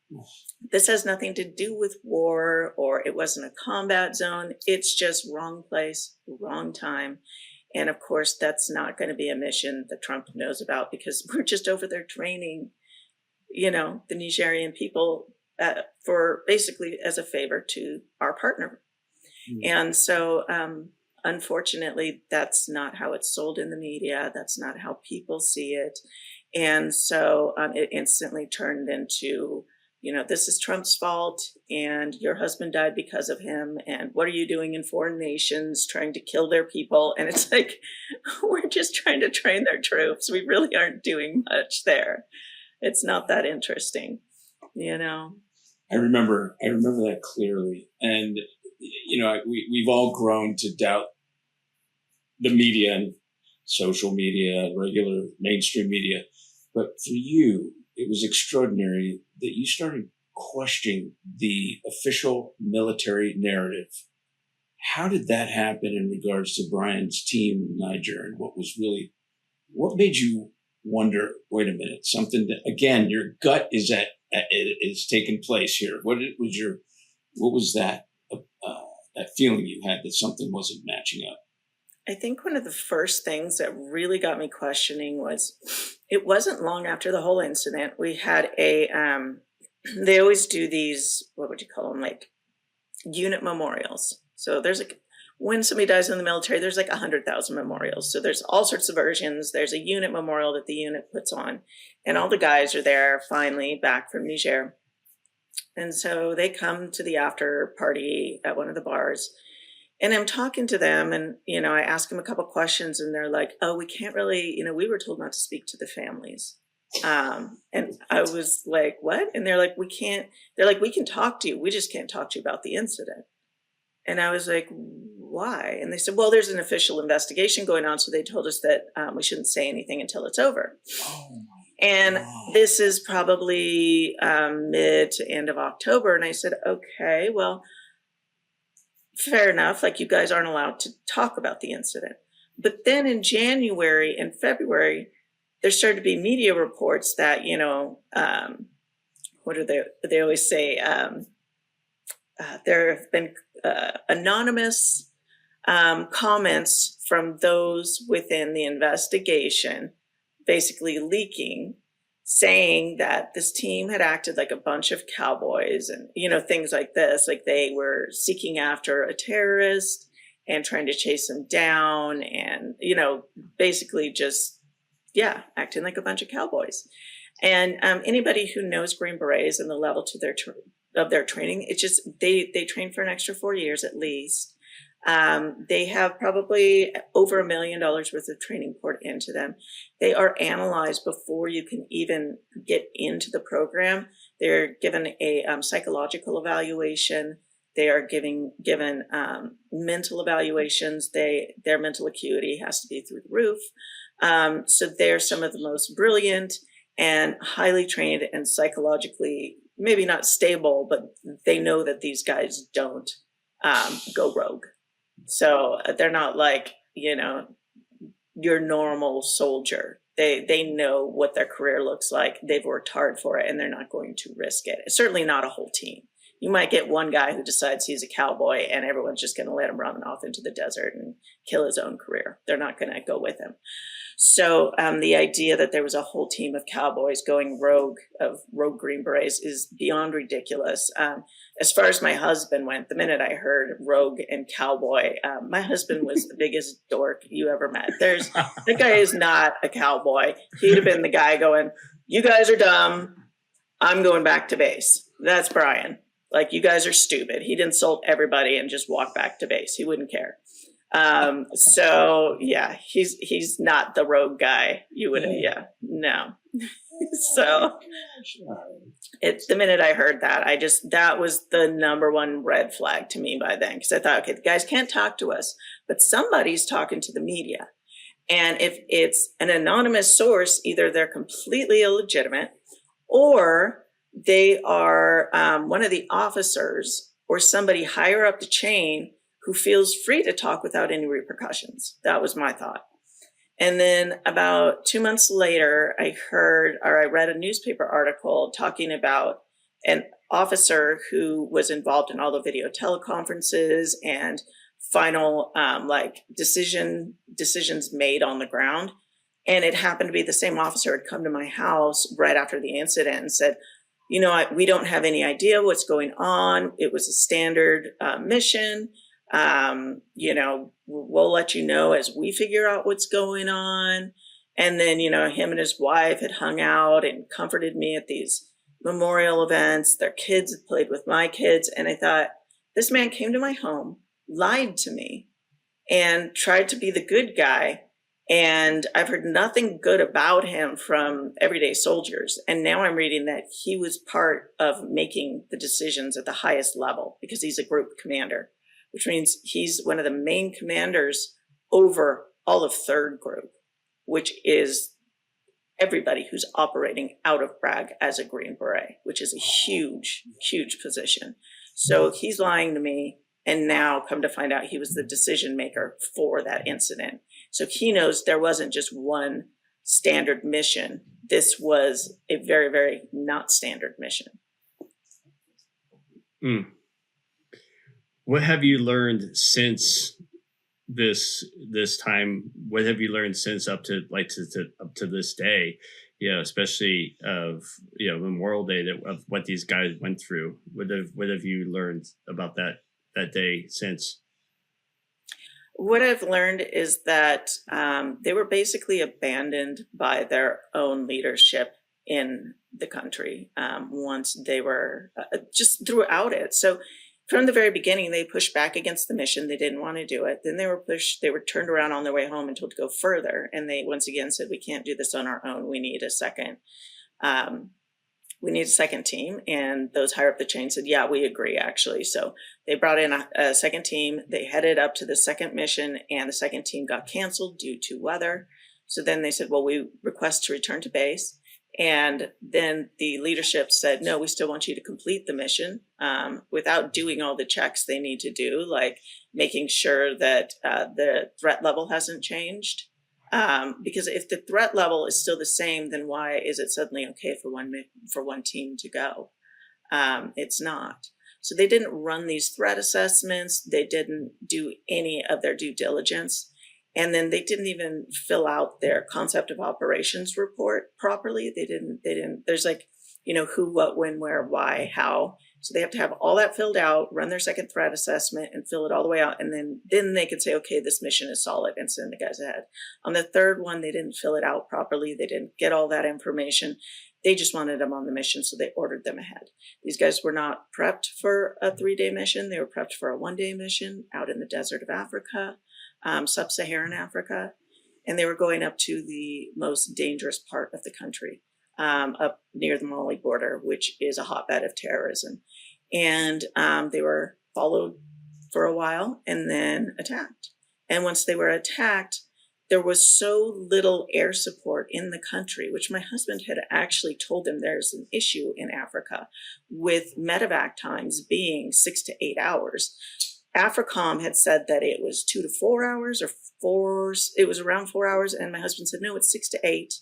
This has nothing to do with war, or it wasn't a combat zone. It's just wrong place, wrong time. And of course, that's not going to be a mission that Trump knows about, because we're just over there training, the Nigerian people for basically as a favor to our partner. And so, unfortunately, that's not how it's sold in the media. That's not how people see it. And so it instantly turned into, this is Trump's fault and your husband died because of him. And what are you doing in foreign nations trying to kill their people? And it's like, we're just trying to train their troops. We really aren't doing much there. It's not that interesting, I remember that clearly. And, we've all grown to doubt the media and social media, regular mainstream media. But for you, it was extraordinary that you started questioning the official military narrative. How did that happen in regards to Bryan's team in Niger, and what made you wonder, wait a minute, something that, again, your gut is taking place here. What was that feeling you had that something wasn't matching up? I think one of the first things that really got me questioning was, it wasn't long after the whole incident, we had they always do these, what would you call them, like unit memorials. So there's when somebody dies in the military, there's 100,000 memorials. So there's all sorts of versions. There's a unit memorial that the unit puts on, and all the guys are there finally back from Niger. And so they come to the after party at one of the bars, and I'm talking to them, and, I ask them a couple questions, and they're like, oh, we can't really, we were told not to speak to the families. And I was like, what? And they're like, we can talk to you. We just can't talk to you about the incident. And I was like, why? And they said, well, there's an official investigation going on. So they told us that we shouldn't say anything until it's over. Oh, and this is probably mid to end of October. And I said, okay, well, fair enough. Like, you guys aren't allowed to talk about the incident. But then in January and February, there started to be media reports that, what do they always say? There have been anonymous comments from those within the investigation, basically leaking, saying that this team had acted like a bunch of cowboys and, things like this, like they were seeking after a terrorist and trying to chase him down and, basically just, acting like a bunch of cowboys. And anybody who knows Green Berets and the level to their training, it's just, they train for an extra 4 years at least. They have probably over $1 million worth of training poured into them. They are analyzed before you can even get into the program. They're given a psychological evaluation. They are given mental evaluations. Their mental acuity has to be through the roof. So they're some of the most brilliant and highly trained and psychologically, maybe not stable, but they know that these guys don't go rogue. So they're not like, your normal soldier. They know what their career looks like. They've worked hard for it and they're not going to risk it. It's certainly not a whole team. You might get one guy who decides he's a cowboy and everyone's just going to let him run off into the desert and kill his own career. They're not going to go with him. So the idea that there was a whole team of cowboys going rogue Green Berets is beyond ridiculous. As far as my husband went, the minute I heard rogue and cowboy, my husband was the biggest dork you ever met. The guy is not a cowboy. He'd have been the guy going, "You guys are dumb. I'm going back to base." That's Bryan. Like, you guys are stupid. He'd insult everybody and just walk back to base. He wouldn't care. So yeah, he's not the rogue guy. You would, no. So the minute I heard that, that was the number one red flag to me by then. Cause I thought, okay, the guys can't talk to us, but somebody's talking to the media. And if it's an anonymous source, either they're completely illegitimate or they are one of the officers or somebody higher up the chain who feels free to talk without any repercussions. That was my thought. And then about 2 months later, I read a newspaper article talking about an officer who was involved in all the video teleconferences and final decisions made on the ground. And it happened to be the same officer had come to my house right after the incident and said, we don't have any idea what's going on. It was a standard mission. We'll let you know as we figure out what's going on. And then, him and his wife had hung out and comforted me at these memorial events. Their kids had played with my kids. And I thought, this man came to my home, lied to me, and tried to be the good guy. And I've heard nothing good about him from everyday soldiers. And now I'm reading that he was part of making the decisions at the highest level because he's a group commander, which means he's one of the main commanders over all of 3rd Group, which is everybody who's operating out of Bragg as a Green Beret, which is a huge, huge position. So he's lying to me, and now come to find out he was the decision maker for that incident. So he knows there wasn't just one standard mission. This was a very, very not standard mission. Mm. What have you learned since this time? What have you learned since up to this day? Especially of Memorial Day, of what these guys went through. What have you learned about that day since? What I've learned is that they were basically abandoned by their own leadership in the country once they were just throughout it. So from the very beginning, they pushed back against the mission. They didn't want to do it. Then they were turned around on their way home and told to go further. And they once again said, we can't do this on our own. We need a second team. And those higher up the chain said, yeah, we agree, actually. So they brought in a second team. They headed up to the second mission, and the second team got canceled due to weather. So then they said, well, we request to return to base. And then the leadership said, no, we still want you to complete the mission without doing all the checks they need to do, like making sure that the threat level hasn't changed. Because if the threat level is still the same, then why is it suddenly okay for one team to go? It's not. So they didn't run these threat assessments. They didn't do any of their due diligence. And then they didn't even fill out their concept of operations report properly. They didn't, there's like, who, what, when, where, why, how. So they have to have all that filled out, run their second threat assessment and fill it all the way out. And then they could say, okay, this mission is solid and send the guys ahead. On the third one, they didn't fill it out properly. They didn't get all that information. They just wanted them on the mission, so they ordered them ahead. These guys were not prepped for a 3-day mission. They were prepped for a 1-day mission out in the desert of Africa, sub-Saharan Africa. And they were going up to the most dangerous part of the country, up near the Mali border, which is a hotbed of terrorism. And they were followed for a while and then attacked. And once they were attacked, there was so little air support in the country, which my husband had actually told him there's an issue in Africa with medevac times being 6 to 8 hours. AFRICOM had said that it was 2 to 4 hours it was around 4 hours. And my husband said, no, it's 6 to 8.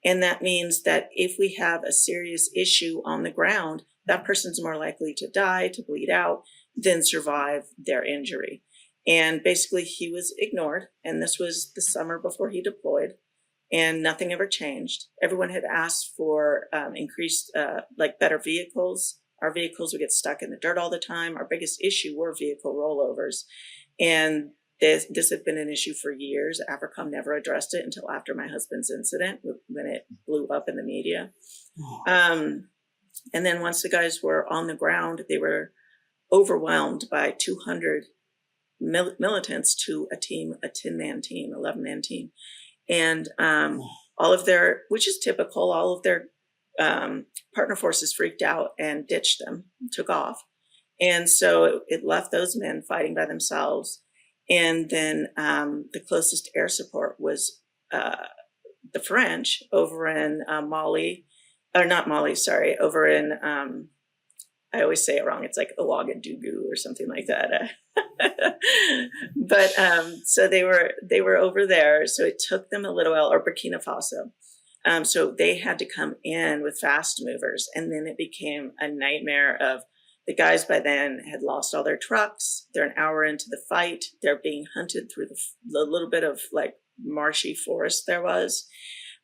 And that means that if we have a serious issue on the ground, that person's more likely to die, to bleed out, than survive their injury. And basically he was ignored. And this was the summer before he deployed, and nothing ever changed. Everyone had asked for increased, better vehicles. Our vehicles would get stuck in the dirt all the time. Our biggest issue were vehicle rollovers. And this had been an issue for years. AFRICOM never addressed it until after my husband's incident, when it blew up in the media. And then once the guys were on the ground, they were overwhelmed by 200 militants to a 10-man team, 11-man team. And all of their, which is typical, all of their partner forces freaked out and ditched them, took off. And so it left those men fighting by themselves. And then the closest air support was the French over in over in, I always say it wrong. It's like Ouagadougou or something like that. But so they were over there. So it took them a little while, or Burkina Faso. So they had to come in with fast movers, and then it became a nightmare of the guys by then had lost all their trucks. They're an hour into the fight. They're being hunted through the little bit of like marshy forest there was.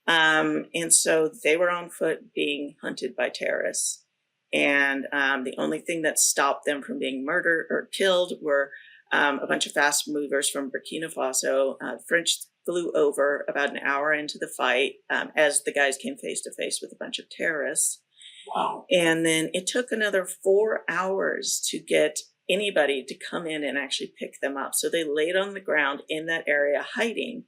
And so they were on foot being hunted by terrorists. And the only thing that stopped them from being murdered or killed were a bunch of fast movers from Burkina Faso. French flew over about an hour into the fight as the guys came face to face with a bunch of terrorists. Wow. And then it took another 4 hours to get anybody to come in and actually pick them up. So they laid on the ground in that area hiding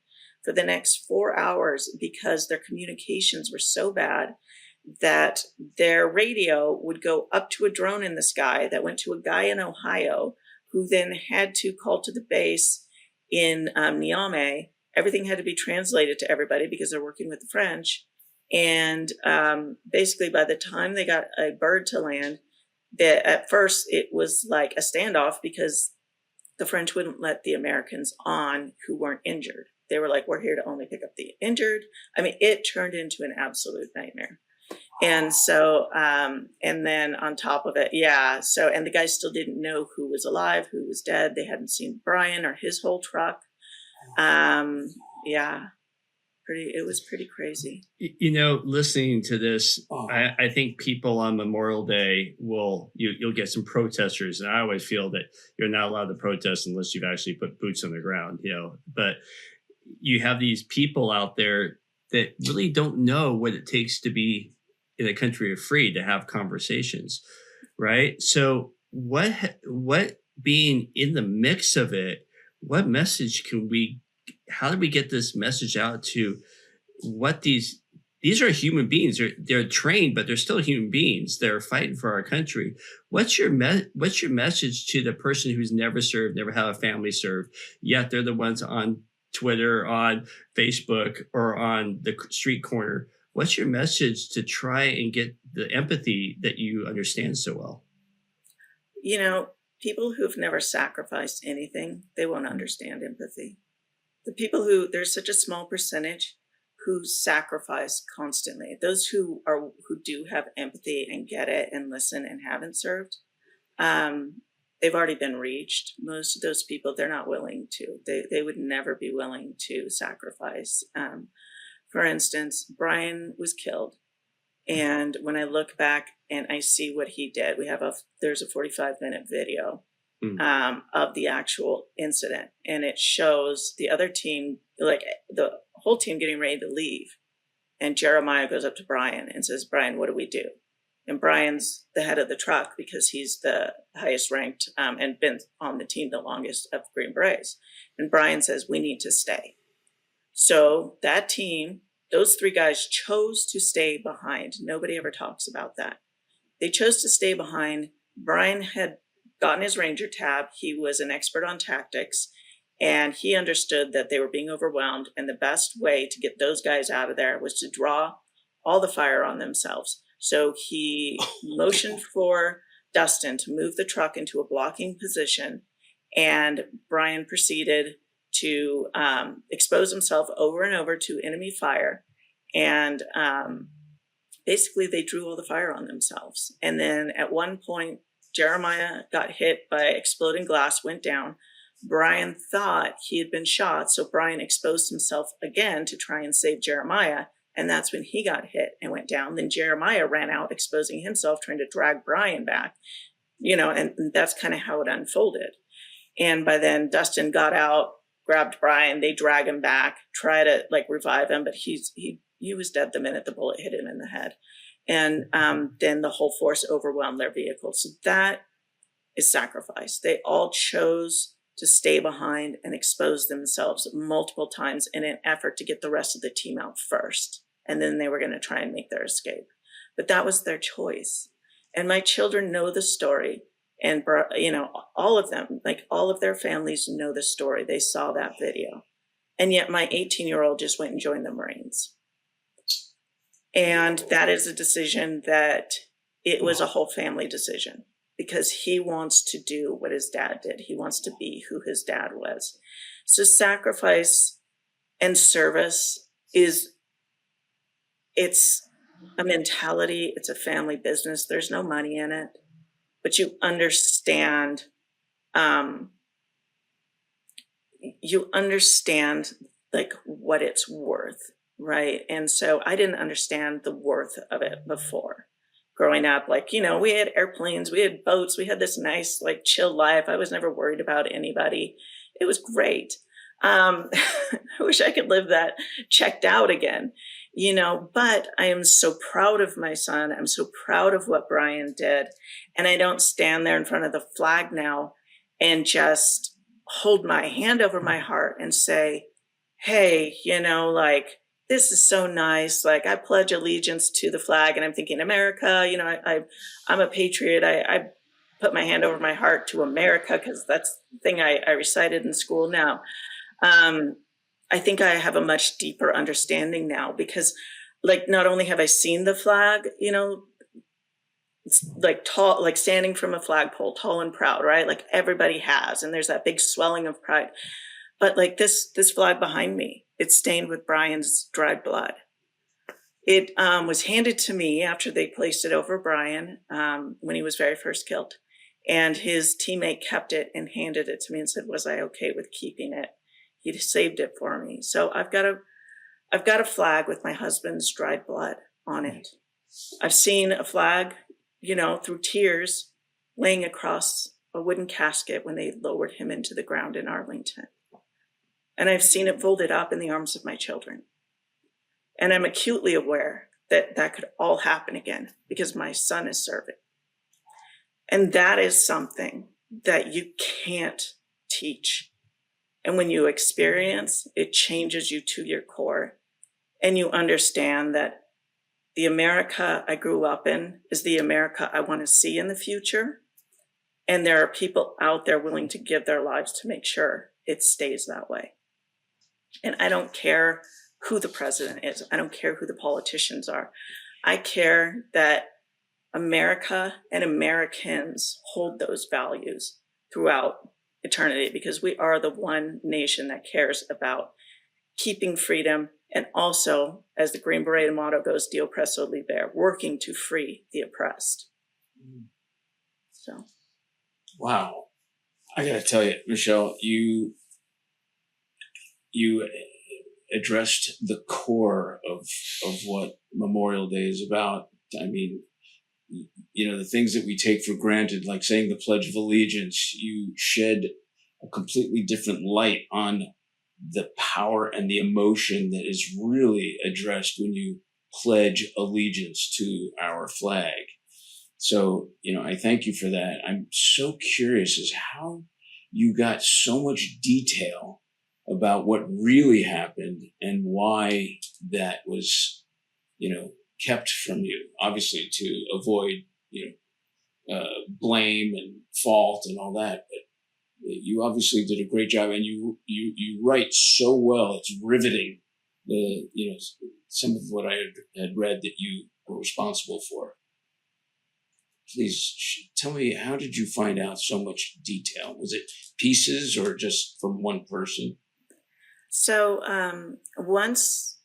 for the next 4 hours because their communications were so bad that their radio would go up to a drone in the sky that went to a guy in Ohio, who then had to call to the base in Niamey. Everything had to be translated to everybody because they're working with the French. And basically, by the time they got a bird to land, at first it was like a standoff because the French wouldn't let the Americans on who weren't injured. They were like, we're here to only pick up the injured. I mean, it turned into an absolute nightmare. And so, and then on top of it, and the guys still didn't know who was alive, who was dead. They hadn't seen Bryan or his whole truck. It was pretty crazy. Listening to this, I think people on Memorial Day you'll get some protesters. And I always feel that you're not allowed to protest unless you've actually put boots on the ground, but you have these people out there that really don't know what it takes to be in a country of free, to have conversations, right? So what being in the mix of it, what message how do we get this message out to what these are human beings. They're trained, but they're still human beings. They're fighting for our country. What's your message to the person who's never served, never had a family served, yet they're the ones on Twitter, on Facebook, or on the street corner? What's your message to try and get the empathy that you understand so well? People who've never sacrificed anything, they won't understand empathy. the people who, there's such a small percentage who sacrifice constantly. Those who do have empathy and get it and listen and haven't served, they've already been reached. Most of those people, they're not willing to. They would never be willing to sacrifice. For instance, Bryan was killed. And when I look back and I see what he did, there's a 45-minute video of the actual incident. And it shows the other team, like the whole team getting ready to leave. And Jeremiah goes up to Bryan and says, Bryan, what do we do? And Bryan's the head of the truck because he's the highest ranked and been on the team the longest of Green Berets. And Bryan says, we need to stay. So that team, those 3 guys chose to stay behind. Nobody ever talks about that. They chose to stay behind. Bryan had gotten his Ranger tab. He was an expert on tactics, and he understood that they were being overwhelmed. And the best way to get those guys out of there was to draw all the fire on themselves. So he motioned for Dustin to move the truck into a blocking position, and Bryan proceeded to expose himself over and over to enemy fire. And basically they drew all the fire on themselves. And then at one point, Jeremiah got hit by exploding glass, went down. Bryan thought he had been shot. So Bryan exposed himself again to try and save Jeremiah. And that's when he got hit and went down. Then Jeremiah ran out, exposing himself, trying to drag Bryan back, and that's kind of how it unfolded. And by then Dustin got out, grabbed Bryan, they drag him back, try to revive him, but he was dead the minute the bullet hit him in the head. And then the whole force overwhelmed their vehicle. So that is sacrifice. They all chose to stay behind and expose themselves multiple times in an effort to get the rest of the team out first. And then they were going to try and make their escape. But that was their choice. And my children know the story. And, all of them, all of their families know the story. They saw that video. And yet my 18-year-old just went and joined the Marines. And that is a decision that it was a whole family decision, because he wants to do what his dad did. He wants to be who his dad was. So sacrifice and service it's a mentality. It's a family business. There's no money in it, but you understand, what it's worth. Right. And so I didn't understand the worth of it before. Growing up, we had airplanes, we had boats, we had this nice, chill life. I was never worried about anybody. It was great. I wish I could live that checked out again, but I am so proud of my son. I'm so proud of what Bryan did. And I don't stand there in front of the flag now and just hold my hand over my heart and say, hey, this is so nice. I pledge allegiance to the flag, and I'm thinking America, I'm a patriot. I put my hand over my heart to America because that's the thing I recited in school now. I think I have a much deeper understanding now because not only have I seen the flag, it's tall, standing from a flagpole, tall and proud, right? Everybody has, and there's that big swelling of pride. But this flag behind me, it's stained with Bryan's dried blood. It was handed to me after they placed it over Bryan when he was very first killed. And his teammate kept it and handed it to me and said, was I okay with keeping it? He saved it for me. So I've got a flag with my husband's dried blood on it. I've seen a flag, through tears laying across a wooden casket when they lowered him into the ground in Arlington. And I've seen it folded up in the arms of my children. And I'm acutely aware that that could all happen again because my son is serving. And that is something that you can't teach. And when you experience, it changes you to your core. And you understand that the America I grew up in is the America I want to see in the future. And there are people out there willing to give their lives to make sure it stays that way. And I don't care who the president is. I don't care who the politicians are. I care that America and Americans hold those values throughout eternity, because we are the one nation that cares about keeping freedom, and also, as the Green Beret motto goes, "De oppresso liber," working to free the oppressed. So, Wow. I got to tell you, Michelle, you addressed the core of what Memorial Day is about. I mean, the things that we take for granted, like saying the Pledge of Allegiance, you shed a completely different light on the power and the emotion that is really addressed when you pledge allegiance to our flag. So, I thank you for that. I'm so curious as how you got so much detail about what really happened and why that was, kept from you, obviously to avoid, blame and fault and all that. But you obviously did a great job, and you write so well. It's riveting. Some of what I had read that you were responsible for. Please tell me, how did you find out so much detail? Was it pieces or just from one person? So once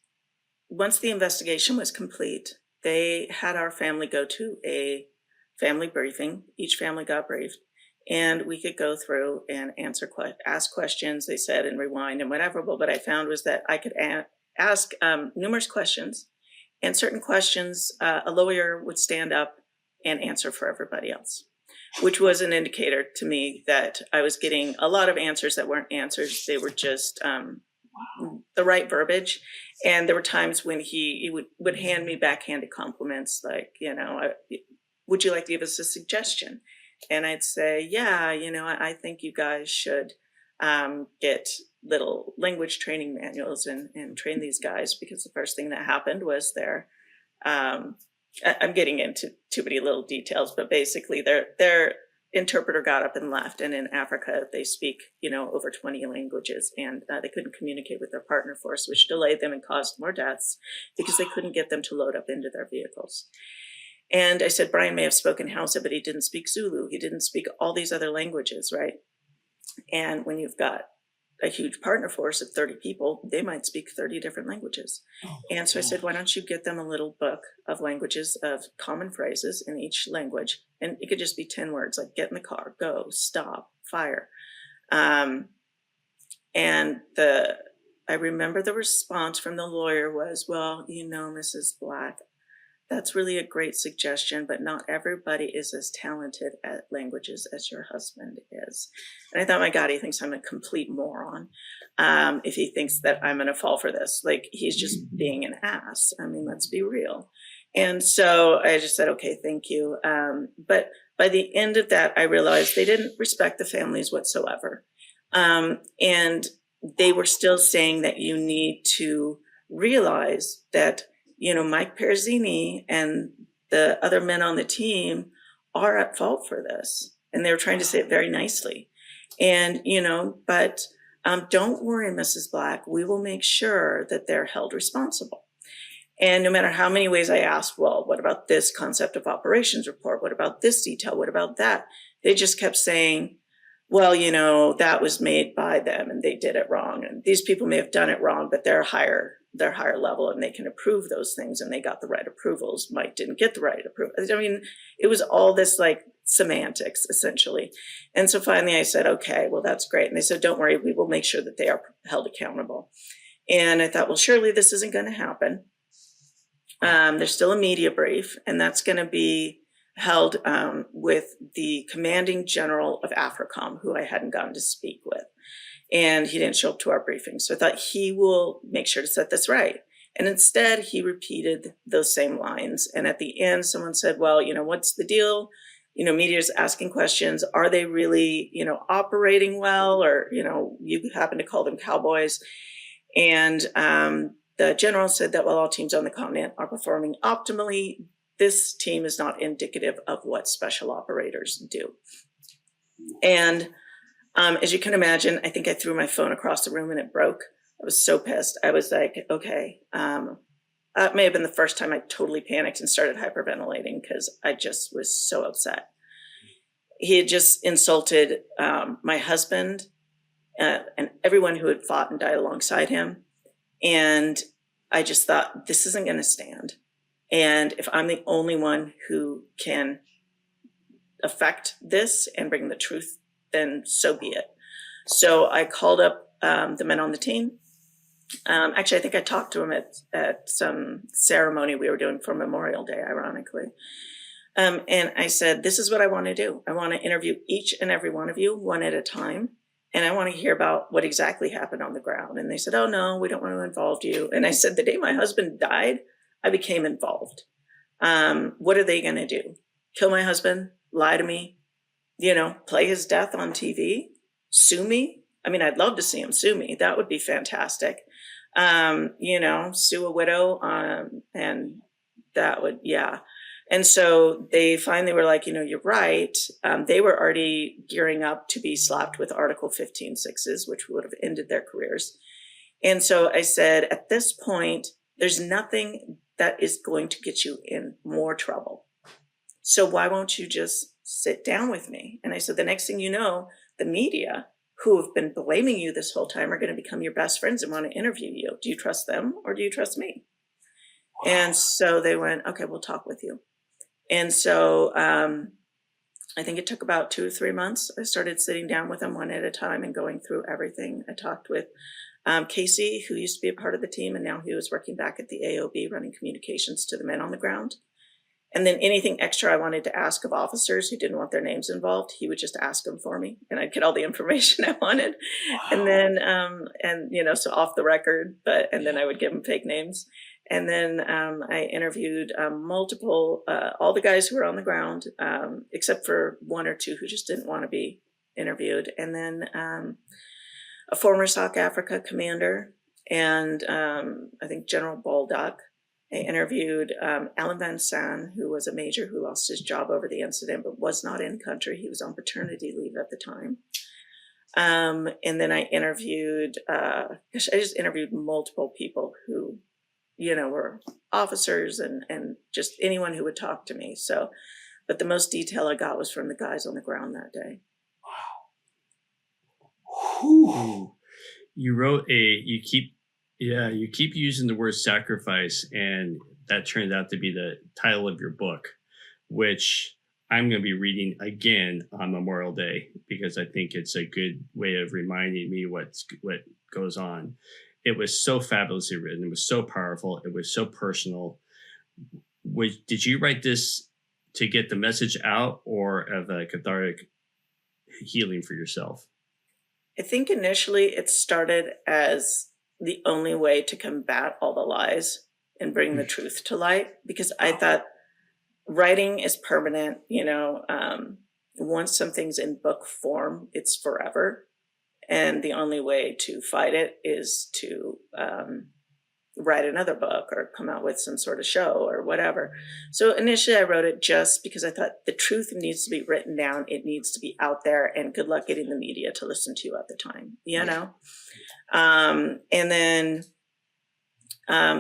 the investigation was complete, they had our family go to a family briefing. Each family got briefed, and we could go through and ask questions, they said, and rewind and whatever. But what I found was that I could ask numerous questions, and certain questions a lawyer would stand up and answer for everybody else, which was an indicator to me that I was getting a lot of answers that weren't answers. They were just the right verbiage. And there were times when he would hand me backhanded compliments, like, would you like to give us a suggestion? And I'd say, yeah, I think you guys should get little language training manuals and train these guys, because the first thing that happened was I'm getting into too many little details, but basically their interpreter got up and left. And in Africa, they speak, over 20 languages, and they couldn't communicate with their partner force, which delayed them and caused more deaths because they couldn't get them to load up into their vehicles. And I said, Bryan may have spoken Hausa, but he didn't speak Zulu. He didn't speak all these other languages, right? And when you've got a huge partner force of 30 people, they might speak 30 different languages. And so I said, why don't you get them a little book of languages, of common phrases in each language? And it could just be 10 words, like get in the car, go, stop, fire. And I remember the response from the lawyer was, well, Mrs. Black, that's really a great suggestion, but not everybody is as talented at languages as your husband is. And I thought, my God, he thinks I'm a complete moron if he thinks that I'm going to fall for this. Like, he's just being an ass. I mean, let's be real. And so I just said, okay, thank you. But by the end of that, I realized they didn't respect the families whatsoever. And they were still saying that you need to realize that Mike Perzini and the other men on the team are at fault for this. And they were trying to say it very nicely. And, but don't worry, Mrs. Black, we will make sure that they're held responsible. And no matter how many ways I asked, well, what about this concept of operations report? What about this detail? What about that? They just kept saying, well, that was made by them and they did it wrong. And these people may have done it wrong, but they're higher level and they can approve those things, and they got the right approvals. Mike didn't get the right approval. I mean, it was all this like semantics essentially. And so finally I said, okay, well, that's great. And they said, don't worry, we will make sure that they are held accountable. And I thought, well, surely this isn't going to happen. There's still a media brief, and that's going to be held with the commanding general of AFRICOM, who I hadn't gotten to speak with. And he didn't show up to our briefing. So I thought he will make sure to set this right. And instead, he repeated those same lines. And at the end, someone said, well, what's the deal? Media's asking questions. Are they really, operating well? Or, you happen to call them cowboys. And the general said that while all teams on the continent are performing optimally, this team is not indicative of what special operators do. And as you can imagine, I think I threw my phone across the room and it broke. I was so pissed. I was like, okay. That may have been the first time I totally panicked and started hyperventilating because I just was so upset. he had just insulted my husband and everyone who had fought and died alongside him. And I just thought, this isn't going to stand. And if I'm the only one who can affect this and bring the truth, then so be it. So I called up the men on the team. Actually, I think I talked to him at some ceremony we were doing for Memorial Day, ironically. And I said, this is what I want to do. I want to interview each and every one of you one at a time. And I want to hear about what exactly happened on the ground. And they said, oh, no, we don't want to involve you. And I said, the day my husband died, I became involved. What are they going to do? Kill my husband? Lie to me? Play his death on TV? Sue me? I mean, I'd love to see him sue me. That would be fantastic. Sue a widow. And that would, yeah. And so they finally were like, you're right. They were already gearing up to be slapped with Article 15.6s, which would have ended their careers. And so I said, at this point, there's nothing that is going to get you in more trouble. So why won't you just sit down with me? And I said, the next thing you know, the media who have been blaming you this whole time are going to become your best friends and want to interview you. Do you trust them or do you trust me? Wow. And so they went, okay, we'll talk with you. And so I think it took about 2 or 3 months. I started sitting down with them one at a time and going through everything. I talked with Casey, who used to be a part of the team, and now he was working back at the AOB running communications to the men on the ground. And then anything extra I wanted to ask of officers who didn't want their names involved, he would just ask them for me, and I'd get all the information I wanted. Wow. And then, so off the record, and then I would give them fake names. And then I interviewed multiple, all the guys who were on the ground, except for 1 or 2 who just didn't want to be interviewed. And then a former South Africa commander and I think General Baldock. I interviewed Alan Van San, who was a major who lost his job over the incident, but was not in country. He was on paternity leave at the time. And then I interviewed, I just interviewed multiple people who, were officers and just anyone who would talk to me. So, but the most detail I got was from the guys on the ground that day. Wow. Whew. You wrote you keep using the word sacrifice, and that turned out to be the title of your book, which I'm going to be reading again on Memorial Day because I think it's a good way of reminding me what goes on. It was so fabulously written. It was so powerful. It was so personal. Did you write this to get the message out or of a cathartic healing for yourself? I think initially it started as the only way to combat all the lies and bring the truth to light, because I thought writing is permanent. Once something's in book form, it's forever. And the only way to fight it is to write another book or come out with some sort of show or whatever. So initially I wrote it just because I thought the truth needs to be written down. It needs to be out there, and good luck getting the media to listen to you at the time, And then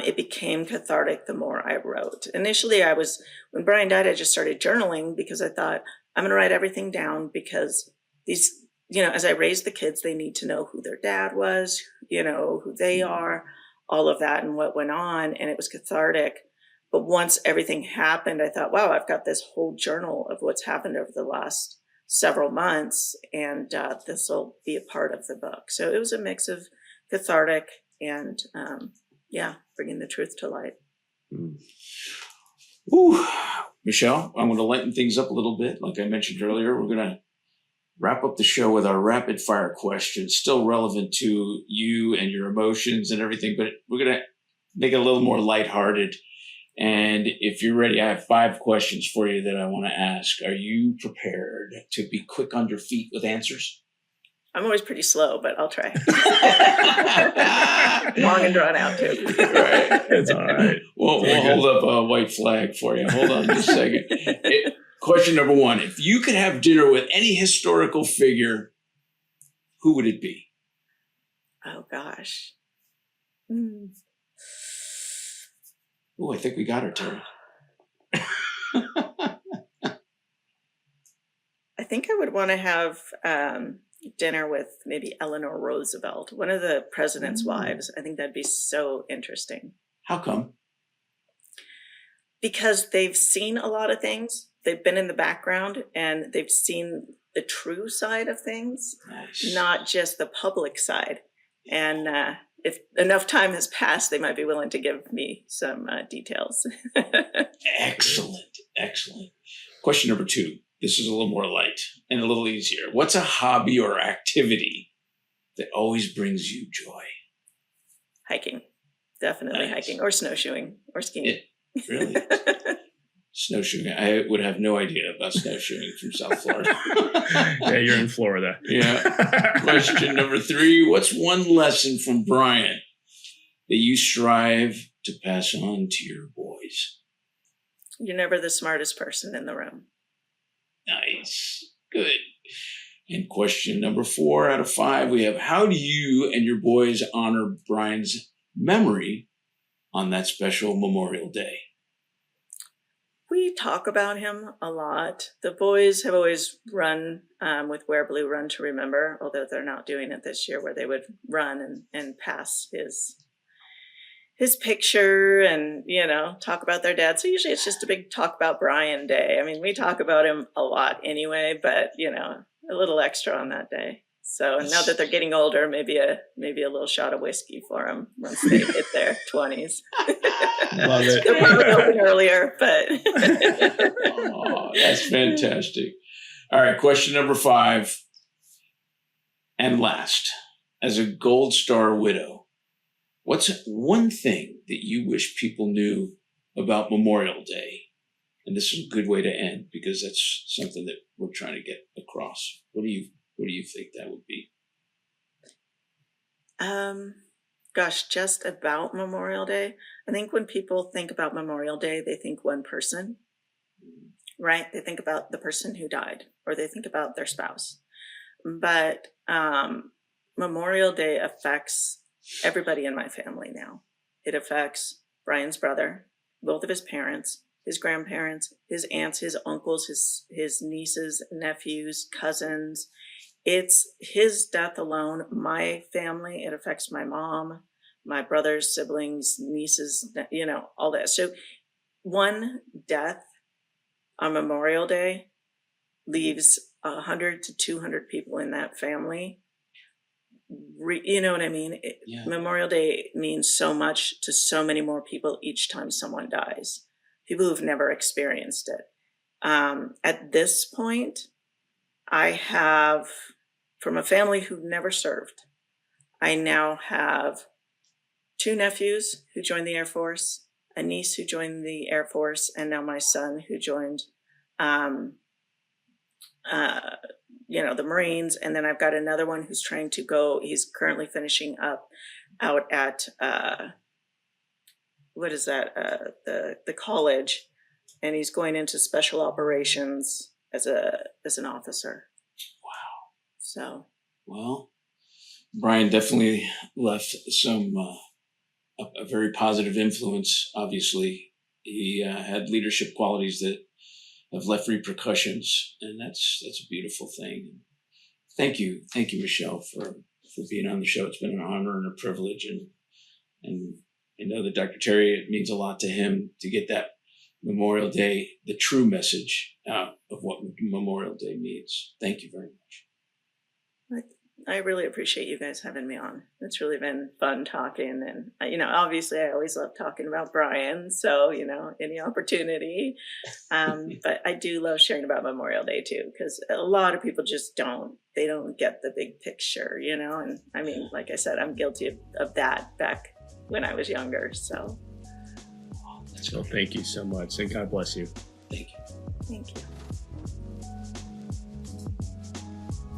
it became cathartic the more I wrote. Initially when Bryan died, I just started journaling because I thought I'm going to write everything down because these, as I raise the kids, they need to know who their dad was, who they are, all of that and what went on. And it was cathartic. But once everything happened, I thought, wow, I've got this whole journal of what's happened over the last several months. And this will be a part of the book. So it was a mix of cathartic and, bringing the truth to light. Ooh. Michelle, I'm going to lighten things up a little bit. Like I mentioned earlier, we're going to wrap up the show with our rapid fire questions, still relevant to you and your emotions and everything, but we're going to make it a little more lighthearted. And if you're ready, I have 5 questions for you that I want to ask. Are you prepared to be quick on your feet with answers? I'm always pretty slow, but I'll try. Long and drawn out too. Right. It's all right. We'll hold up a white flag for you. Hold on just a second. Question number 1. If you could have dinner with any historical figure, who would it be? Oh, gosh. Oh, I think we got her, Terry. I think I would want to have dinner with maybe Eleanor Roosevelt, one of the president's wives. I think that'd be so interesting. How come? Because they've seen a lot of things. They've been in the background and they've seen the true side of things, Nice. not just the public side. And if enough time has passed, they might be willing to give me some details. Excellent. Excellent. Question number 2. This is a little more light and a little easier. What's a hobby or activity that always brings you joy? Hiking. Definitely Nice. hiking, or snowshoeing, or skiing. Yeah, really? Snowshoeing. I would have no idea about snowshoeing from South Florida. Yeah, you're in Florida. Yeah. Question number 3. What's one lesson from Bryan that you strive to pass on to your boys? You're never the smartest person in the room. Nice. Good. And question number 4 out of 5, we have, how do you and your boys honor Bryan's memory on that special Memorial Day? We talk about him a lot. The boys have always run with Wear Blue, Run to Remember, although they're not doing it this year, where they would run and pass his picture and, talk about their dad. So usually it's just a big talk about Bryan Day. I mean, we talk about him a lot anyway, but, a little extra on that day. So now that they're getting older, maybe a little shot of whiskey for them once they hit their 20s. Love it. They're probably open earlier, but. Oh, that's fantastic. All right, question number 5. And last, as a Gold Star widow, what's one thing that you wish people knew about Memorial Day? And this is a good way to end, because that's something that we're trying to get across. What do you think that would be? Just about Memorial Day. I think when people think about Memorial Day, they think one person, right? They think about the person who died, or they think about their spouse. But Memorial Day affects everybody in my family now. It affects Bryan's brother, both of his parents, his grandparents, his aunts, his uncles, his nieces, nephews, cousins. It's his death alone. My family, it affects my mom, my brother's siblings, nieces, all that. So one death on Memorial Day leaves 100 to 200 people in that family. You know what I mean? Yeah. Memorial Day means so much to so many more people each time someone dies. People who've never experienced it. At this point, I have, from a family who never served, I now have 2 nephews who joined the Air Force, a niece who joined the Air Force, and now my son who joined, the Marines. And then I've got another one who's trying to go, he's currently finishing up out at, the college, and he's going into special operations as an officer. Wow. So. Well, Bryan definitely left some a very positive influence. Obviously, he had leadership qualities that have left repercussions, and that's a beautiful thing. Thank you, Michelle, for being on the show. It's been an honor and a privilege, and I know that Dr. Terry, it means a lot to him to get that Memorial Day, the true message of what Memorial Day means. Thank you very much. I really appreciate you guys having me on. It's really been fun talking, and obviously I always love talking about Bryan, so any opportunity. But I do love sharing about Memorial Day too, because a lot of people just don't get the big picture, and I mean, like I said, I'm guilty of that back when I was younger. So So thank you so much, and God bless you. Thank you. thank you.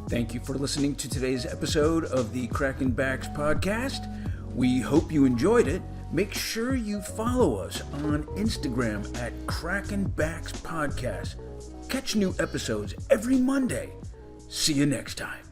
Thank you for listening to today's episode of the Crackin' Backs podcast. We hope you enjoyed it. Make sure you follow us on Instagram at Crackin' Backs Podcast. Catch new episodes every Monday. See you next time.